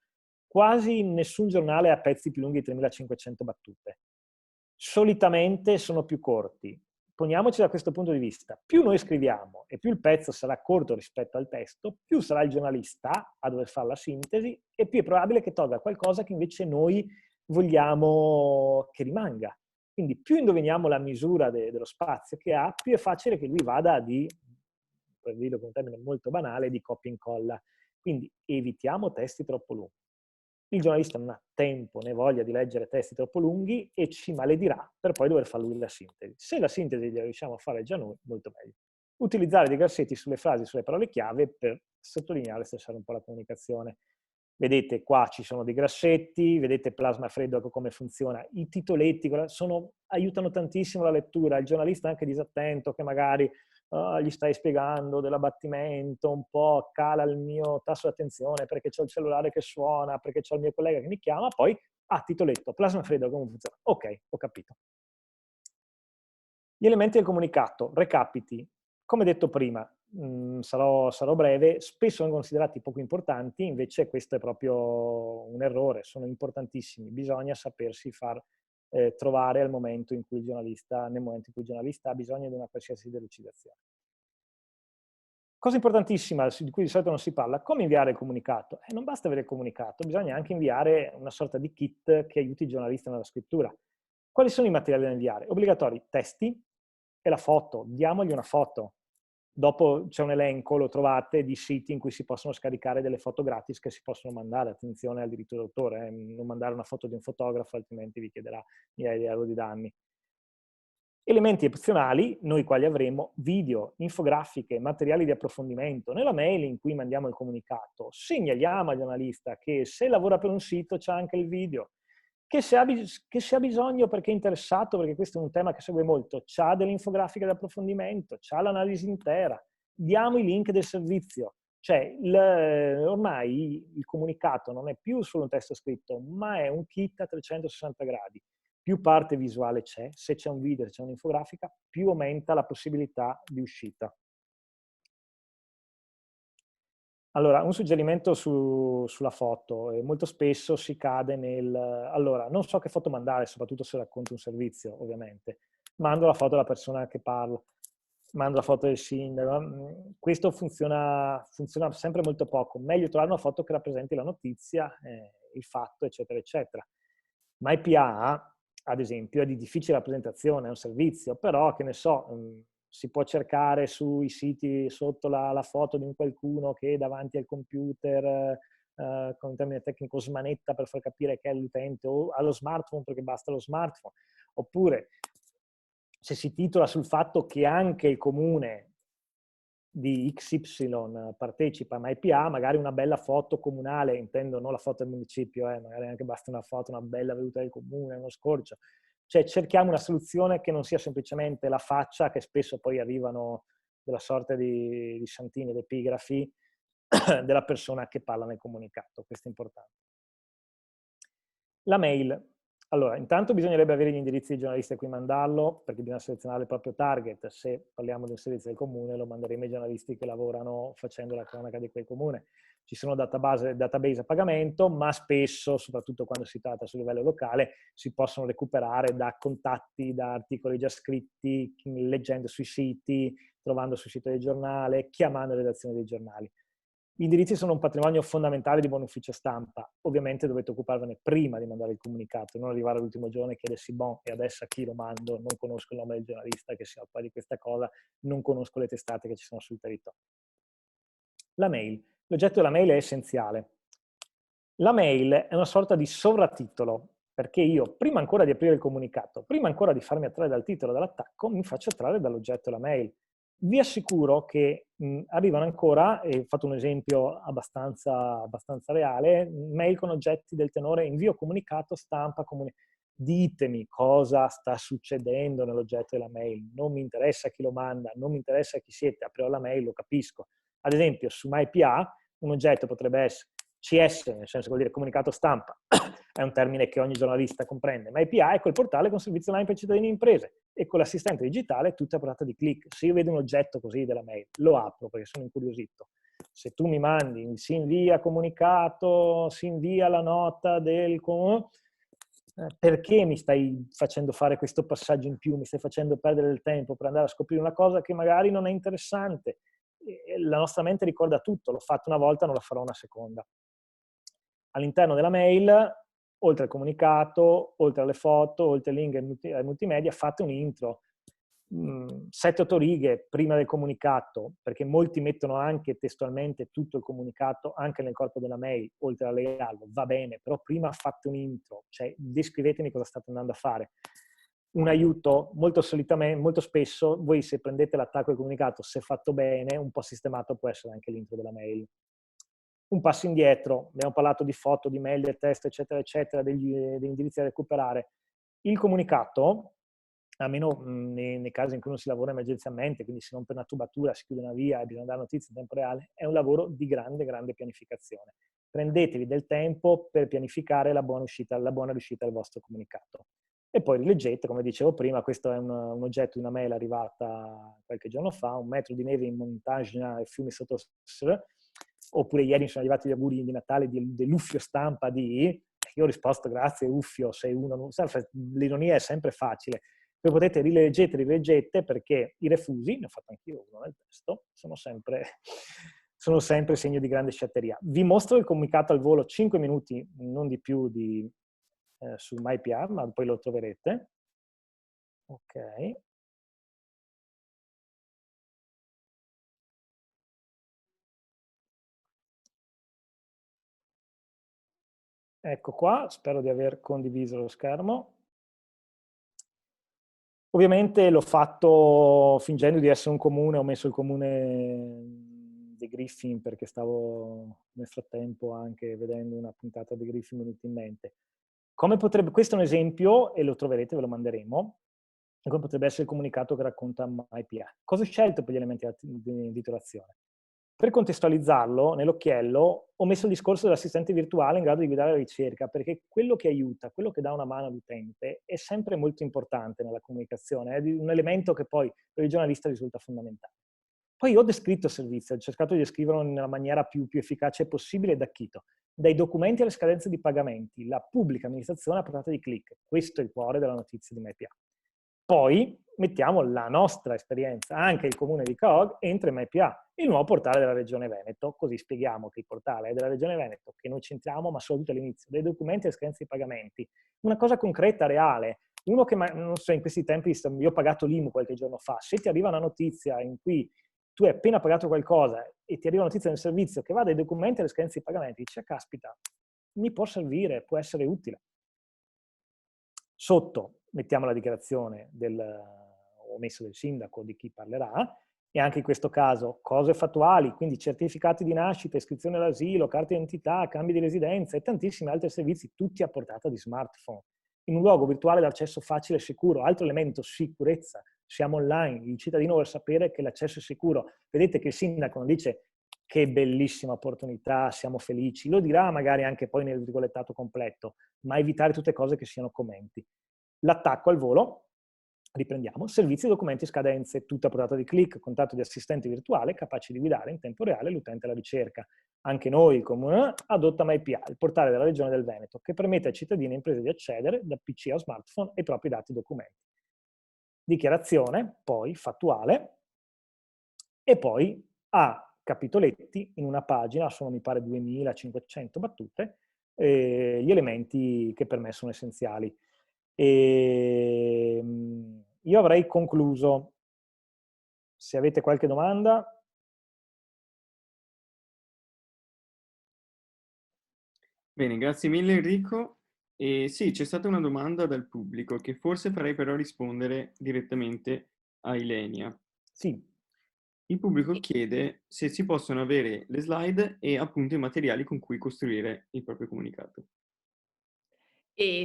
Quasi nessun giornale ha pezzi più lunghi di 3500 battute. Solitamente sono più corti. Poniamoci da questo punto di vista. Più noi scriviamo e più il pezzo sarà corto rispetto al testo, più sarà il giornalista a dover fare la sintesi e più è probabile che tolga qualcosa che invece noi vogliamo che rimanga. Quindi più indoviniamo la misura dello spazio che ha, più è facile che lui vada per dirlo con un termine molto banale, di copia e incolla. Quindi evitiamo testi troppo lunghi. Il giornalista non ha tempo né voglia di leggere testi troppo lunghi e ci maledirà per poi dover fare lui la sintesi. Se la sintesi la riusciamo a fare già noi, molto meglio. Utilizzare dei grassetti sulle frasi, sulle parole chiave per sottolineare e stressare un po' la comunicazione. Vedete qua ci sono dei grassetti, vedete plasma freddo, ecco come funziona. I titoletti aiutano tantissimo la lettura. Il giornalista è anche disattento, che magari gli stai spiegando dell'abbattimento, un po' cala il mio tasso di attenzione perché c'ho il cellulare che suona, perché c'ho il mio collega che mi chiama, poi titoletto, plasma freddo, come funziona? Ok, ho capito. Gli elementi del comunicato, recapiti. Come detto prima, sarò breve, spesso vengono considerati poco importanti, invece questo è proprio un errore, sono importantissimi, bisogna sapersi far trovare nel momento in cui il giornalista ha bisogno di una qualsiasi delucidazione. Cosa importantissima, di cui di solito non si parla, come inviare il comunicato? Non basta avere il comunicato, bisogna anche inviare una sorta di kit che aiuti il giornalista nella scrittura. Quali sono i materiali da inviare? Obbligatori, testi e la foto, diamogli una foto. Dopo c'è un elenco, lo trovate, di siti in cui si possono scaricare delle foto gratis che si possono mandare. Attenzione al diritto d'autore, non mandare una foto di un fotografo, altrimenti vi chiederà migliaia di euro di danni. Elementi opzionali, noi quali avremo? Video, infografiche, materiali di approfondimento. Nella mail in cui mandiamo il comunicato segnaliamo al giornalista che se lavora per un sito c'è anche il video, che se ha bisogno perché è interessato, perché questo è un tema che segue molto, c'ha delle infografiche di approfondimento, c'ha l'analisi intera, diamo i link del servizio. Cioè, ormai il comunicato non è più solo un testo scritto, ma è un kit a 360 gradi. Più parte visuale c'è, se c'è un video, se c'è un'infografica, più aumenta la possibilità di uscita. Allora, un suggerimento sulla foto. Molto spesso si cade allora, non so che foto mandare, soprattutto se racconto un servizio, ovviamente. Mando la foto della persona che parla, mando la foto del sindaco. Questo funziona sempre molto poco. Meglio trovare una foto che rappresenti la notizia, il fatto, eccetera, eccetera. MyPA ad esempio, è di difficile rappresentazione, è un servizio, però, che ne so, si può cercare sui siti sotto la foto di un qualcuno che davanti al computer, con un termine tecnico, smanetta per far capire che è l'utente, o allo smartphone perché basta lo smartphone, oppure se si titola sul fatto che anche il comune di XY partecipa a MyPA, magari una bella foto comunale, intendo non la foto del municipio, magari anche basta una foto, una bella veduta del comune, uno scorcio. Cioè cerchiamo una soluzione che non sia semplicemente la faccia, che spesso poi arrivano della sorta di santini ed epigrafi della persona che parla nel comunicato. Questo è importante. La mail. Allora, intanto bisognerebbe avere gli indirizzi dei giornalisti a cui mandarlo, perché bisogna selezionare il proprio target. Se parliamo di un servizio del comune, lo manderemo ai giornalisti che lavorano facendo la cronaca di quel comune. Ci sono database a pagamento, ma spesso, soprattutto quando si tratta su livello locale, si possono recuperare da contatti, da articoli già scritti, leggendo sui siti, trovando sul sito del giornale, chiamando le redazioni dei giornali. Gli indirizzi sono un patrimonio fondamentale di buon ufficio stampa. Ovviamente dovete occuparvene prima di mandare il comunicato, non arrivare all'ultimo giorno e chiedersi, bon, e adesso a chi lo mando? Non conosco il nome del giornalista che si occupa di questa cosa, non conosco le testate che ci sono sul territorio. La mail. L'oggetto della mail è essenziale. La mail è una sorta di sovratitolo, perché io, prima ancora di aprire il comunicato, prima ancora di farmi attrarre dal titolo dall'attacco, mi faccio attrarre dall'oggetto della mail. Vi assicuro che arrivano ancora, e ho fatto un esempio abbastanza reale, mail con oggetti del tenore invio comunicato, stampa, ditemi cosa sta succedendo nell'oggetto della mail, non mi interessa chi lo manda, non mi interessa chi siete, aprirò la mail, lo capisco. Ad esempio su MyPA un oggetto potrebbe essere CS, nel senso che vuol dire comunicato stampa, è un termine che ogni giornalista comprende, ma MyPA è quel portale con servizio online per cittadini e imprese, e con l'assistente digitale tutto a portata di clic. Se io vedo un oggetto così della mail, lo apro perché sono incuriosito. Se tu mi mandi, si invia comunicato, si invia la nota del... perché mi stai facendo fare questo passaggio in più, mi stai facendo perdere il tempo per andare a scoprire una cosa che magari non è interessante? La nostra mente ricorda tutto, l'ho fatto una volta, non la farò una seconda. All'interno della mail, oltre al comunicato, oltre alle foto, oltre ai link ai multimedia, fate un intro, 7-8 righe prima del comunicato, perché molti mettono anche testualmente tutto il comunicato anche nel corpo della mail, oltre a legarlo, va bene, però prima fate un intro, cioè descrivetemi cosa state andando a fare. Un aiuto, molto spesso, voi se prendete l'attacco del comunicato, se fatto bene, un po' sistemato può essere anche l'intro della mail. Un passo indietro, abbiamo parlato di foto, di mail, del testo, eccetera, eccetera, degli indirizzi da recuperare. Il comunicato, almeno nei casi in cui non si lavora emergenzialmente, quindi se non per una tubatura si chiude una via e bisogna dare notizie in tempo reale, è un lavoro di grande pianificazione. Prendetevi del tempo per pianificare la buona riuscita del vostro comunicato. E poi rileggete, come dicevo prima, questo è un oggetto di una mail arrivata qualche giorno fa, un metro di neve in montagna e fiumi sotto, oppure ieri mi sono arrivati gli auguri di Natale dell'Uffio Stampa io ho risposto grazie Uffio, sei uno, non sa, l'ironia è sempre facile. Poi potete rileggete perché i refusi, ne ho fatto anch'io uno nel testo, sono sempre segno di grande sciatteria. Vi mostro il comunicato al volo, 5 minuti, non di più, su MyPA, ma poi lo troverete. Ok. Ecco qua, spero di aver condiviso lo schermo. Ovviamente l'ho fatto fingendo di essere un comune, ho messo il comune dei Griffin perché stavo nel frattempo anche vedendo una puntata dei Griffin venuta in mente. Questo è un esempio, e lo troverete, ve lo manderemo, come potrebbe essere il comunicato che racconta MyPA. Cosa ho scelto per gli elementi di titolazione? Per contestualizzarlo, nell'occhiello, ho messo il discorso dell'assistente virtuale in grado di guidare la ricerca, perché quello che aiuta, quello che dà una mano all'utente, è sempre molto importante nella comunicazione, è un elemento che poi per il giornalista risulta fondamentale. Poi ho descritto il servizio, ho cercato di descriverlo nella maniera più efficace possibile da Chito. Dai documenti alle scadenze di pagamenti, la pubblica amministrazione a portata di click. Questo è il cuore della notizia di MyPA. Poi mettiamo la nostra esperienza, anche il comune di Caog entra in MyPA, il nuovo portale della Regione Veneto, così spieghiamo che il portale è della Regione Veneto, che noi centriamo, ma soprattutto all'inizio, dei documenti e scadenze di pagamenti. Una cosa concreta, reale, Uno che, non so, in questi tempi, io ho pagato l'IMU qualche giorno fa, se ti arriva una notizia in cui tu hai appena pagato qualcosa e ti arriva una notizia del servizio che va dai documenti alle scadenze di pagamenti, dici, caspita, mi può servire, può essere utile. Sotto mettiamo la dichiarazione omesso del sindaco di chi parlerà, e anche in questo caso cose fattuali, quindi certificati di nascita, iscrizione all'asilo, carte d'identità, cambi di residenza e tantissimi altri servizi, tutti a portata di smartphone. In un luogo virtuale d'accesso facile e sicuro. Altro elemento, sicurezza. Siamo online, il cittadino vuole sapere che l'accesso è sicuro. Vedete che il sindaco non dice che bellissima opportunità, siamo felici, lo dirà magari anche poi nel virgolettato completo, ma evitare tutte cose che siano commenti. L'attacco al volo, riprendiamo, servizi, documenti, scadenze, tutta a portata di click, contatto di assistente virtuale capace di guidare in tempo reale l'utente alla ricerca. Anche noi, il Comune, adotta MyPA, il portale della Regione del Veneto, che permette ai cittadini e imprese di accedere da PC a smartphone ai propri dati e documenti. Dichiarazione, poi fattuale, e poi a capitoletti in una pagina, sono mi pare 2500 battute, gli elementi che per me sono essenziali. Io avrei concluso. Se avete qualche domanda. Bene, grazie mille Enrico. E sì, c'è stata una domanda dal pubblico che forse farei però rispondere direttamente a Ilenia. Sì. Il pubblico chiede se si possono avere le slide e appunto i materiali con cui costruire il proprio comunicato.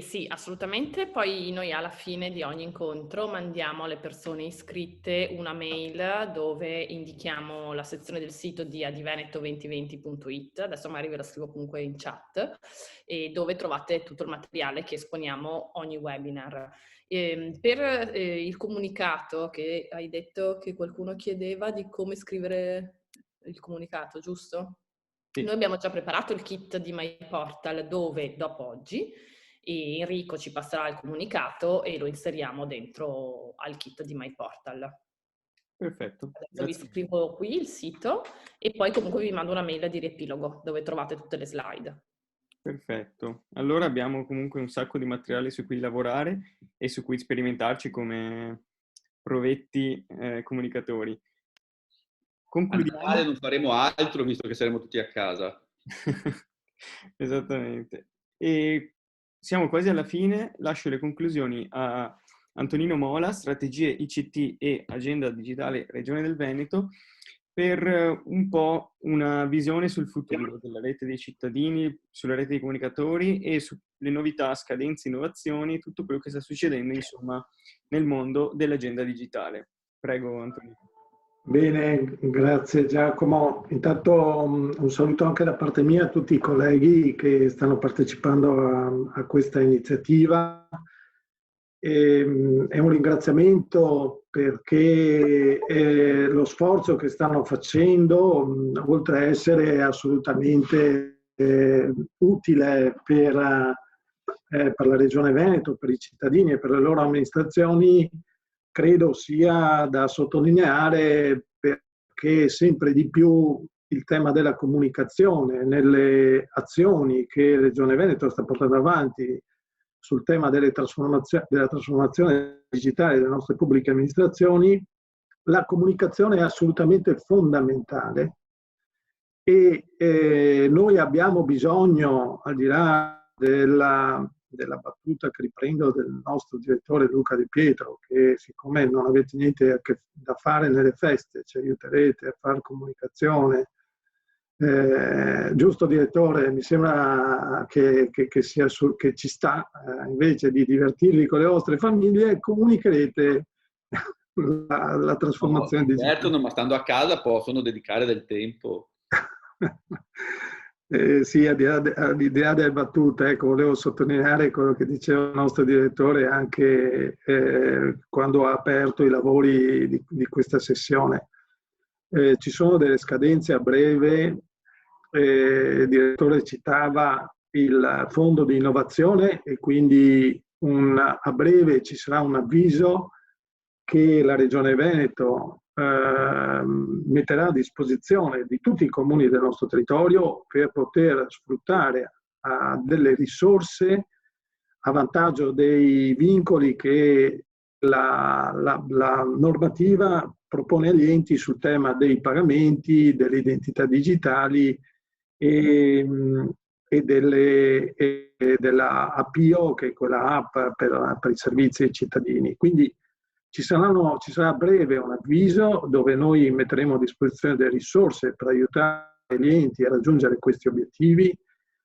Sì, assolutamente. Poi noi alla fine di ogni incontro mandiamo alle persone iscritte una mail dove indichiamo la sezione del sito di adiveneto2020.it, adesso magari ve la scrivo comunque in chat, e dove trovate tutto il materiale che esponiamo ogni webinar. Per il comunicato, che hai detto che qualcuno chiedeva di come scrivere il comunicato, giusto? Sì. Noi abbiamo già preparato il kit di MyPortal dove dopo oggi e Enrico ci passerà il comunicato e lo inseriamo dentro al kit di MyPortal. Perfetto. Adesso vi scrivo qui il sito e poi comunque vi mando una mail di riepilogo dove trovate tutte le slide. Perfetto. Allora abbiamo comunque un sacco di materiale su cui lavorare e su cui sperimentarci come provetti comunicatori. Concludiamo. A Natale non faremo altro visto che saremo tutti a casa. Esattamente. E siamo quasi alla fine, lascio le conclusioni a Antonino Mola, strategie ICT e agenda digitale Regione del Veneto, per un po' una visione sul futuro della rete dei cittadini, sulla rete dei comunicatori e sulle novità, scadenze, innovazioni, tutto quello che sta succedendo, insomma, nel mondo dell'agenda digitale. Prego, Antonino. Bene, grazie Giacomo. Intanto un saluto anche da parte mia a tutti i colleghi che stanno partecipando a questa iniziativa. È un ringraziamento perché lo sforzo che stanno facendo, oltre a essere assolutamente utile per la Regione Veneto, per i cittadini e per le loro amministrazioni, credo sia da sottolineare perché sempre di più il tema della comunicazione nelle azioni che Regione Veneto sta portando avanti sul tema della trasformazione digitale delle nostre pubbliche amministrazioni, la comunicazione è assolutamente fondamentale e noi abbiamo bisogno, al di là della battuta che riprendo del nostro direttore Luca Di Pietro, che siccome non avete niente da fare nelle feste, ci aiuterete a fare comunicazione. Giusto direttore, mi sembra che ci sta, invece di divertirvi con le vostre famiglie, comunicherete la trasformazione digitale. Certo, ma stando a casa possono dedicare del tempo. Sì, al di là delle battute, ecco, volevo sottolineare quello che diceva il nostro direttore anche quando ha aperto i lavori di questa sessione. Ci sono delle scadenze a breve, il direttore citava il fondo di innovazione e quindi a breve ci sarà un avviso che la Regione Veneto metterà a disposizione di tutti i comuni del nostro territorio per poter sfruttare delle risorse a vantaggio dei vincoli che la normativa propone agli enti sul tema dei pagamenti, delle identità digitali e della APIO, che è quella app per i servizi ai cittadini. Quindi ci sarà a breve un avviso dove noi metteremo a disposizione delle risorse per aiutare gli enti a raggiungere questi obiettivi.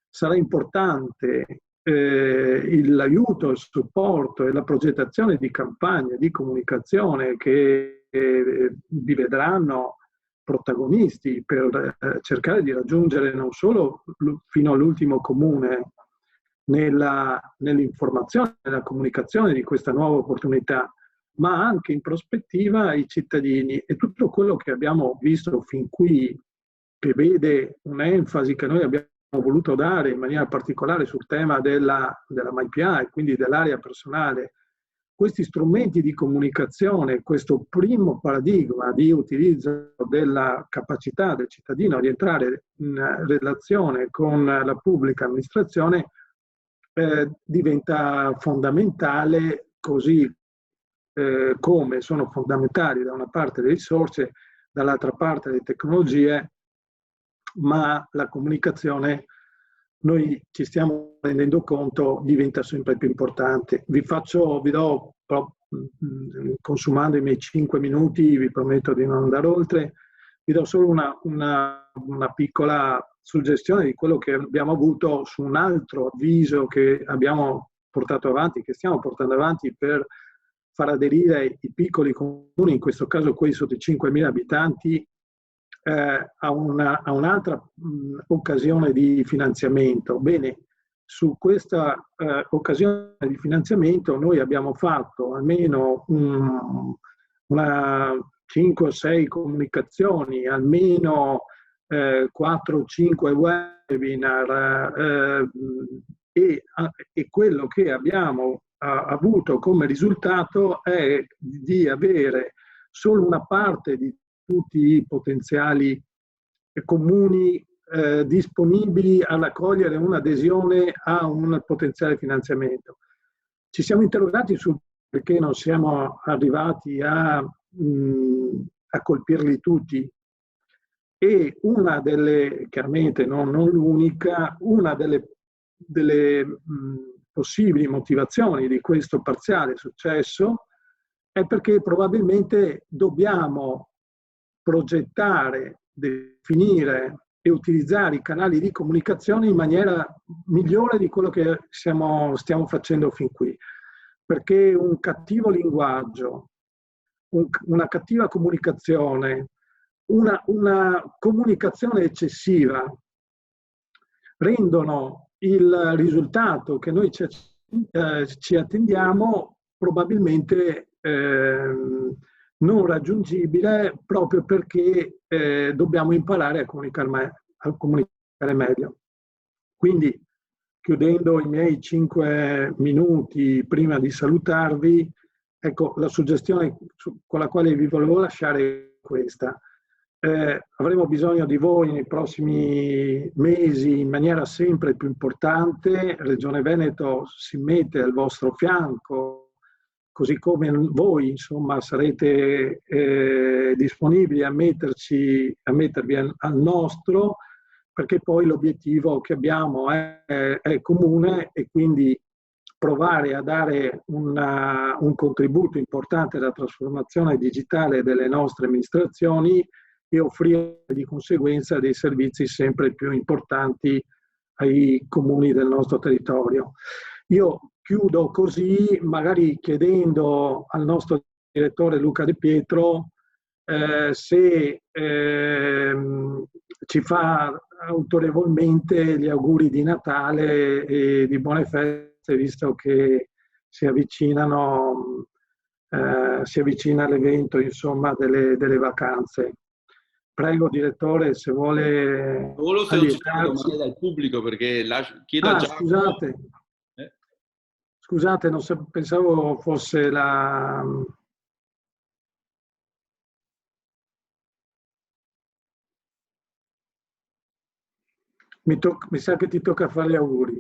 Sarà importante l'aiuto, il supporto e la progettazione di campagne di comunicazione che vi vedranno protagonisti per cercare di raggiungere non solo fino all'ultimo comune nell'informazione, nella comunicazione di questa nuova opportunità, ma anche in prospettiva i cittadini. E tutto quello che abbiamo visto fin qui, che vede un'enfasi che noi abbiamo voluto dare in maniera particolare sul tema della MyPA e quindi dell'area personale, questi strumenti di comunicazione, questo primo paradigma di utilizzo della capacità del cittadino di entrare in relazione con la pubblica amministrazione diventa fondamentale, così come sono fondamentali da una parte le risorse, dall'altra parte le tecnologie, ma la comunicazione, noi ci stiamo rendendo conto, diventa sempre più importante. Vi do, consumando i miei 5 minuti, vi prometto di non andare oltre, vi do solo una piccola suggestione di quello che abbiamo avuto su un altro avviso che abbiamo portato avanti, che stiamo portando avanti per far aderire i piccoli comuni, in questo caso quelli sotto i 5.000 abitanti, a un'altra occasione di finanziamento. Bene, su questa occasione di finanziamento noi abbiamo fatto almeno 5 o 6 comunicazioni, almeno 4 o 5 webinar e quello che abbiamo avuto come risultato è di avere solo una parte di tutti i potenziali comuni disponibili ad accogliere un'adesione a un potenziale finanziamento. Ci siamo interrogati sul perché non siamo arrivati a colpirli tutti, e una delle, chiaramente non l'unica, una delle possibili motivazioni di questo parziale successo è perché probabilmente dobbiamo progettare, definire e utilizzare i canali di comunicazione in maniera migliore di quello che stiamo facendo fin qui. Perché un cattivo linguaggio, una cattiva comunicazione, una comunicazione eccessiva rendono il risultato che noi ci attendiamo probabilmente non raggiungibile, proprio perché dobbiamo imparare a comunicare meglio. Quindi, chiudendo i miei 5 minuti prima di salutarvi, ecco, la suggestione con la quale vi volevo lasciare è questa. Avremo bisogno di voi nei prossimi mesi in maniera sempre più importante. Regione Veneto si mette al vostro fianco, così come voi, insomma, sarete disponibili a mettervi al nostro, perché poi l'obiettivo che abbiamo è comune, e quindi provare a dare un contributo importante alla trasformazione digitale delle nostre amministrazioni e offrire di conseguenza dei servizi sempre più importanti ai comuni del nostro territorio. Io chiudo così, magari chiedendo al nostro direttore Luca De Pietro se ci fa autorevolmente gli auguri di Natale e di buone feste, visto che si avvicina l'evento, insomma, delle vacanze. Prego, direttore, se vuole solo se non ci sono domande dal pubblico, perché chiedo già. Scusate. Scusate, non pensavo fosse la... Mi sa che ti tocca fare gli auguri.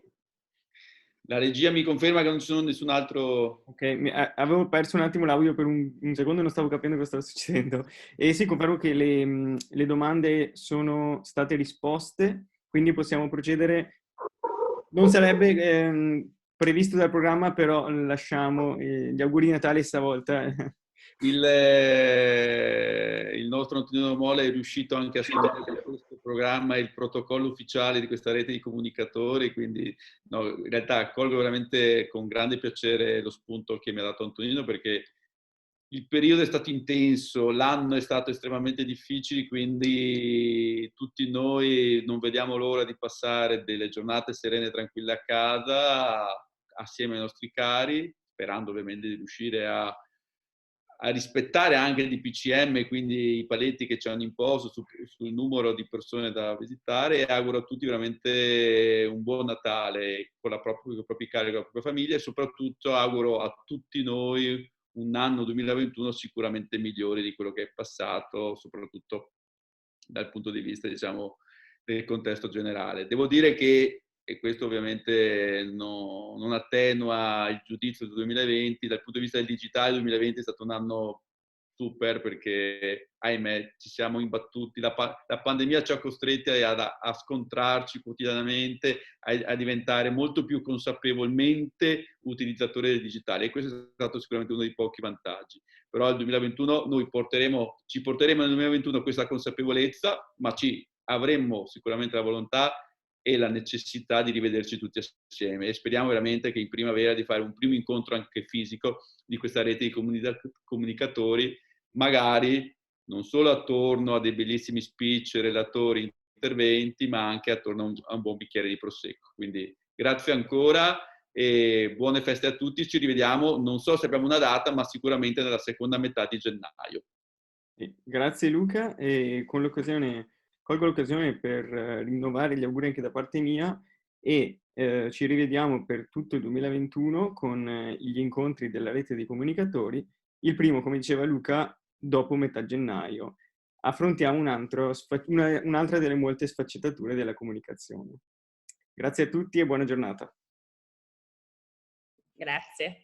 La regia mi conferma che non ci sono nessun altro... Ok, avevo perso un attimo l'audio per un secondo e non stavo capendo cosa stava succedendo. E sì, confermo che le domande sono state risposte, quindi possiamo procedere. Non sarebbe previsto dal programma, però lasciamo gli auguri di Natale stavolta. Il nostro Antonino Mola è riuscito anche a studiare questo programma e il protocollo ufficiale di questa rete di comunicatori, quindi no, in realtà accolgo veramente con grande piacere lo spunto che mi ha dato Antonino, perché il periodo è stato intenso, l'anno è stato estremamente difficile, quindi tutti noi non vediamo l'ora di passare delle giornate serene e tranquille a casa, assieme ai nostri cari, sperando ovviamente di riuscire a rispettare anche il DPCM, quindi i paletti che ci hanno imposto sul numero di persone da visitare, e auguro a tutti veramente un buon Natale con i propri cari, con la propria famiglia, e soprattutto auguro a tutti noi un anno 2021 sicuramente migliore di quello che è passato, soprattutto dal punto di vista, diciamo, del contesto generale. Devo dire che, e questo ovviamente non attenua il giudizio del 2020, dal punto di vista del digitale il 2020 è stato un anno super, perché ahimè ci siamo imbattuti, la pandemia ci ha costretti a scontrarci quotidianamente, a diventare molto più consapevolmente utilizzatori del digitale, e questo è stato sicuramente uno dei pochi vantaggi. Però nel 2021 noi ci porteremo nel 2021 questa consapevolezza, ma avremmo sicuramente la volontà e la necessità di rivederci tutti assieme, e speriamo veramente che in primavera di fare un primo incontro anche fisico di questa rete di comunicatori, magari non solo attorno a dei bellissimi speech, relatori, interventi, ma anche attorno a un buon bicchiere di prosecco. Quindi grazie ancora e buone feste a tutti, ci rivediamo, non so se abbiamo una data, ma sicuramente nella seconda metà di gennaio. Grazie Luca, e colgo l'occasione per rinnovare gli auguri anche da parte mia, e ci rivediamo per tutto il 2021 con gli incontri della rete dei comunicatori, il primo, come diceva Luca, dopo metà gennaio. Affrontiamo un'altra delle molte sfaccettature della comunicazione. Grazie a tutti e buona giornata. Grazie.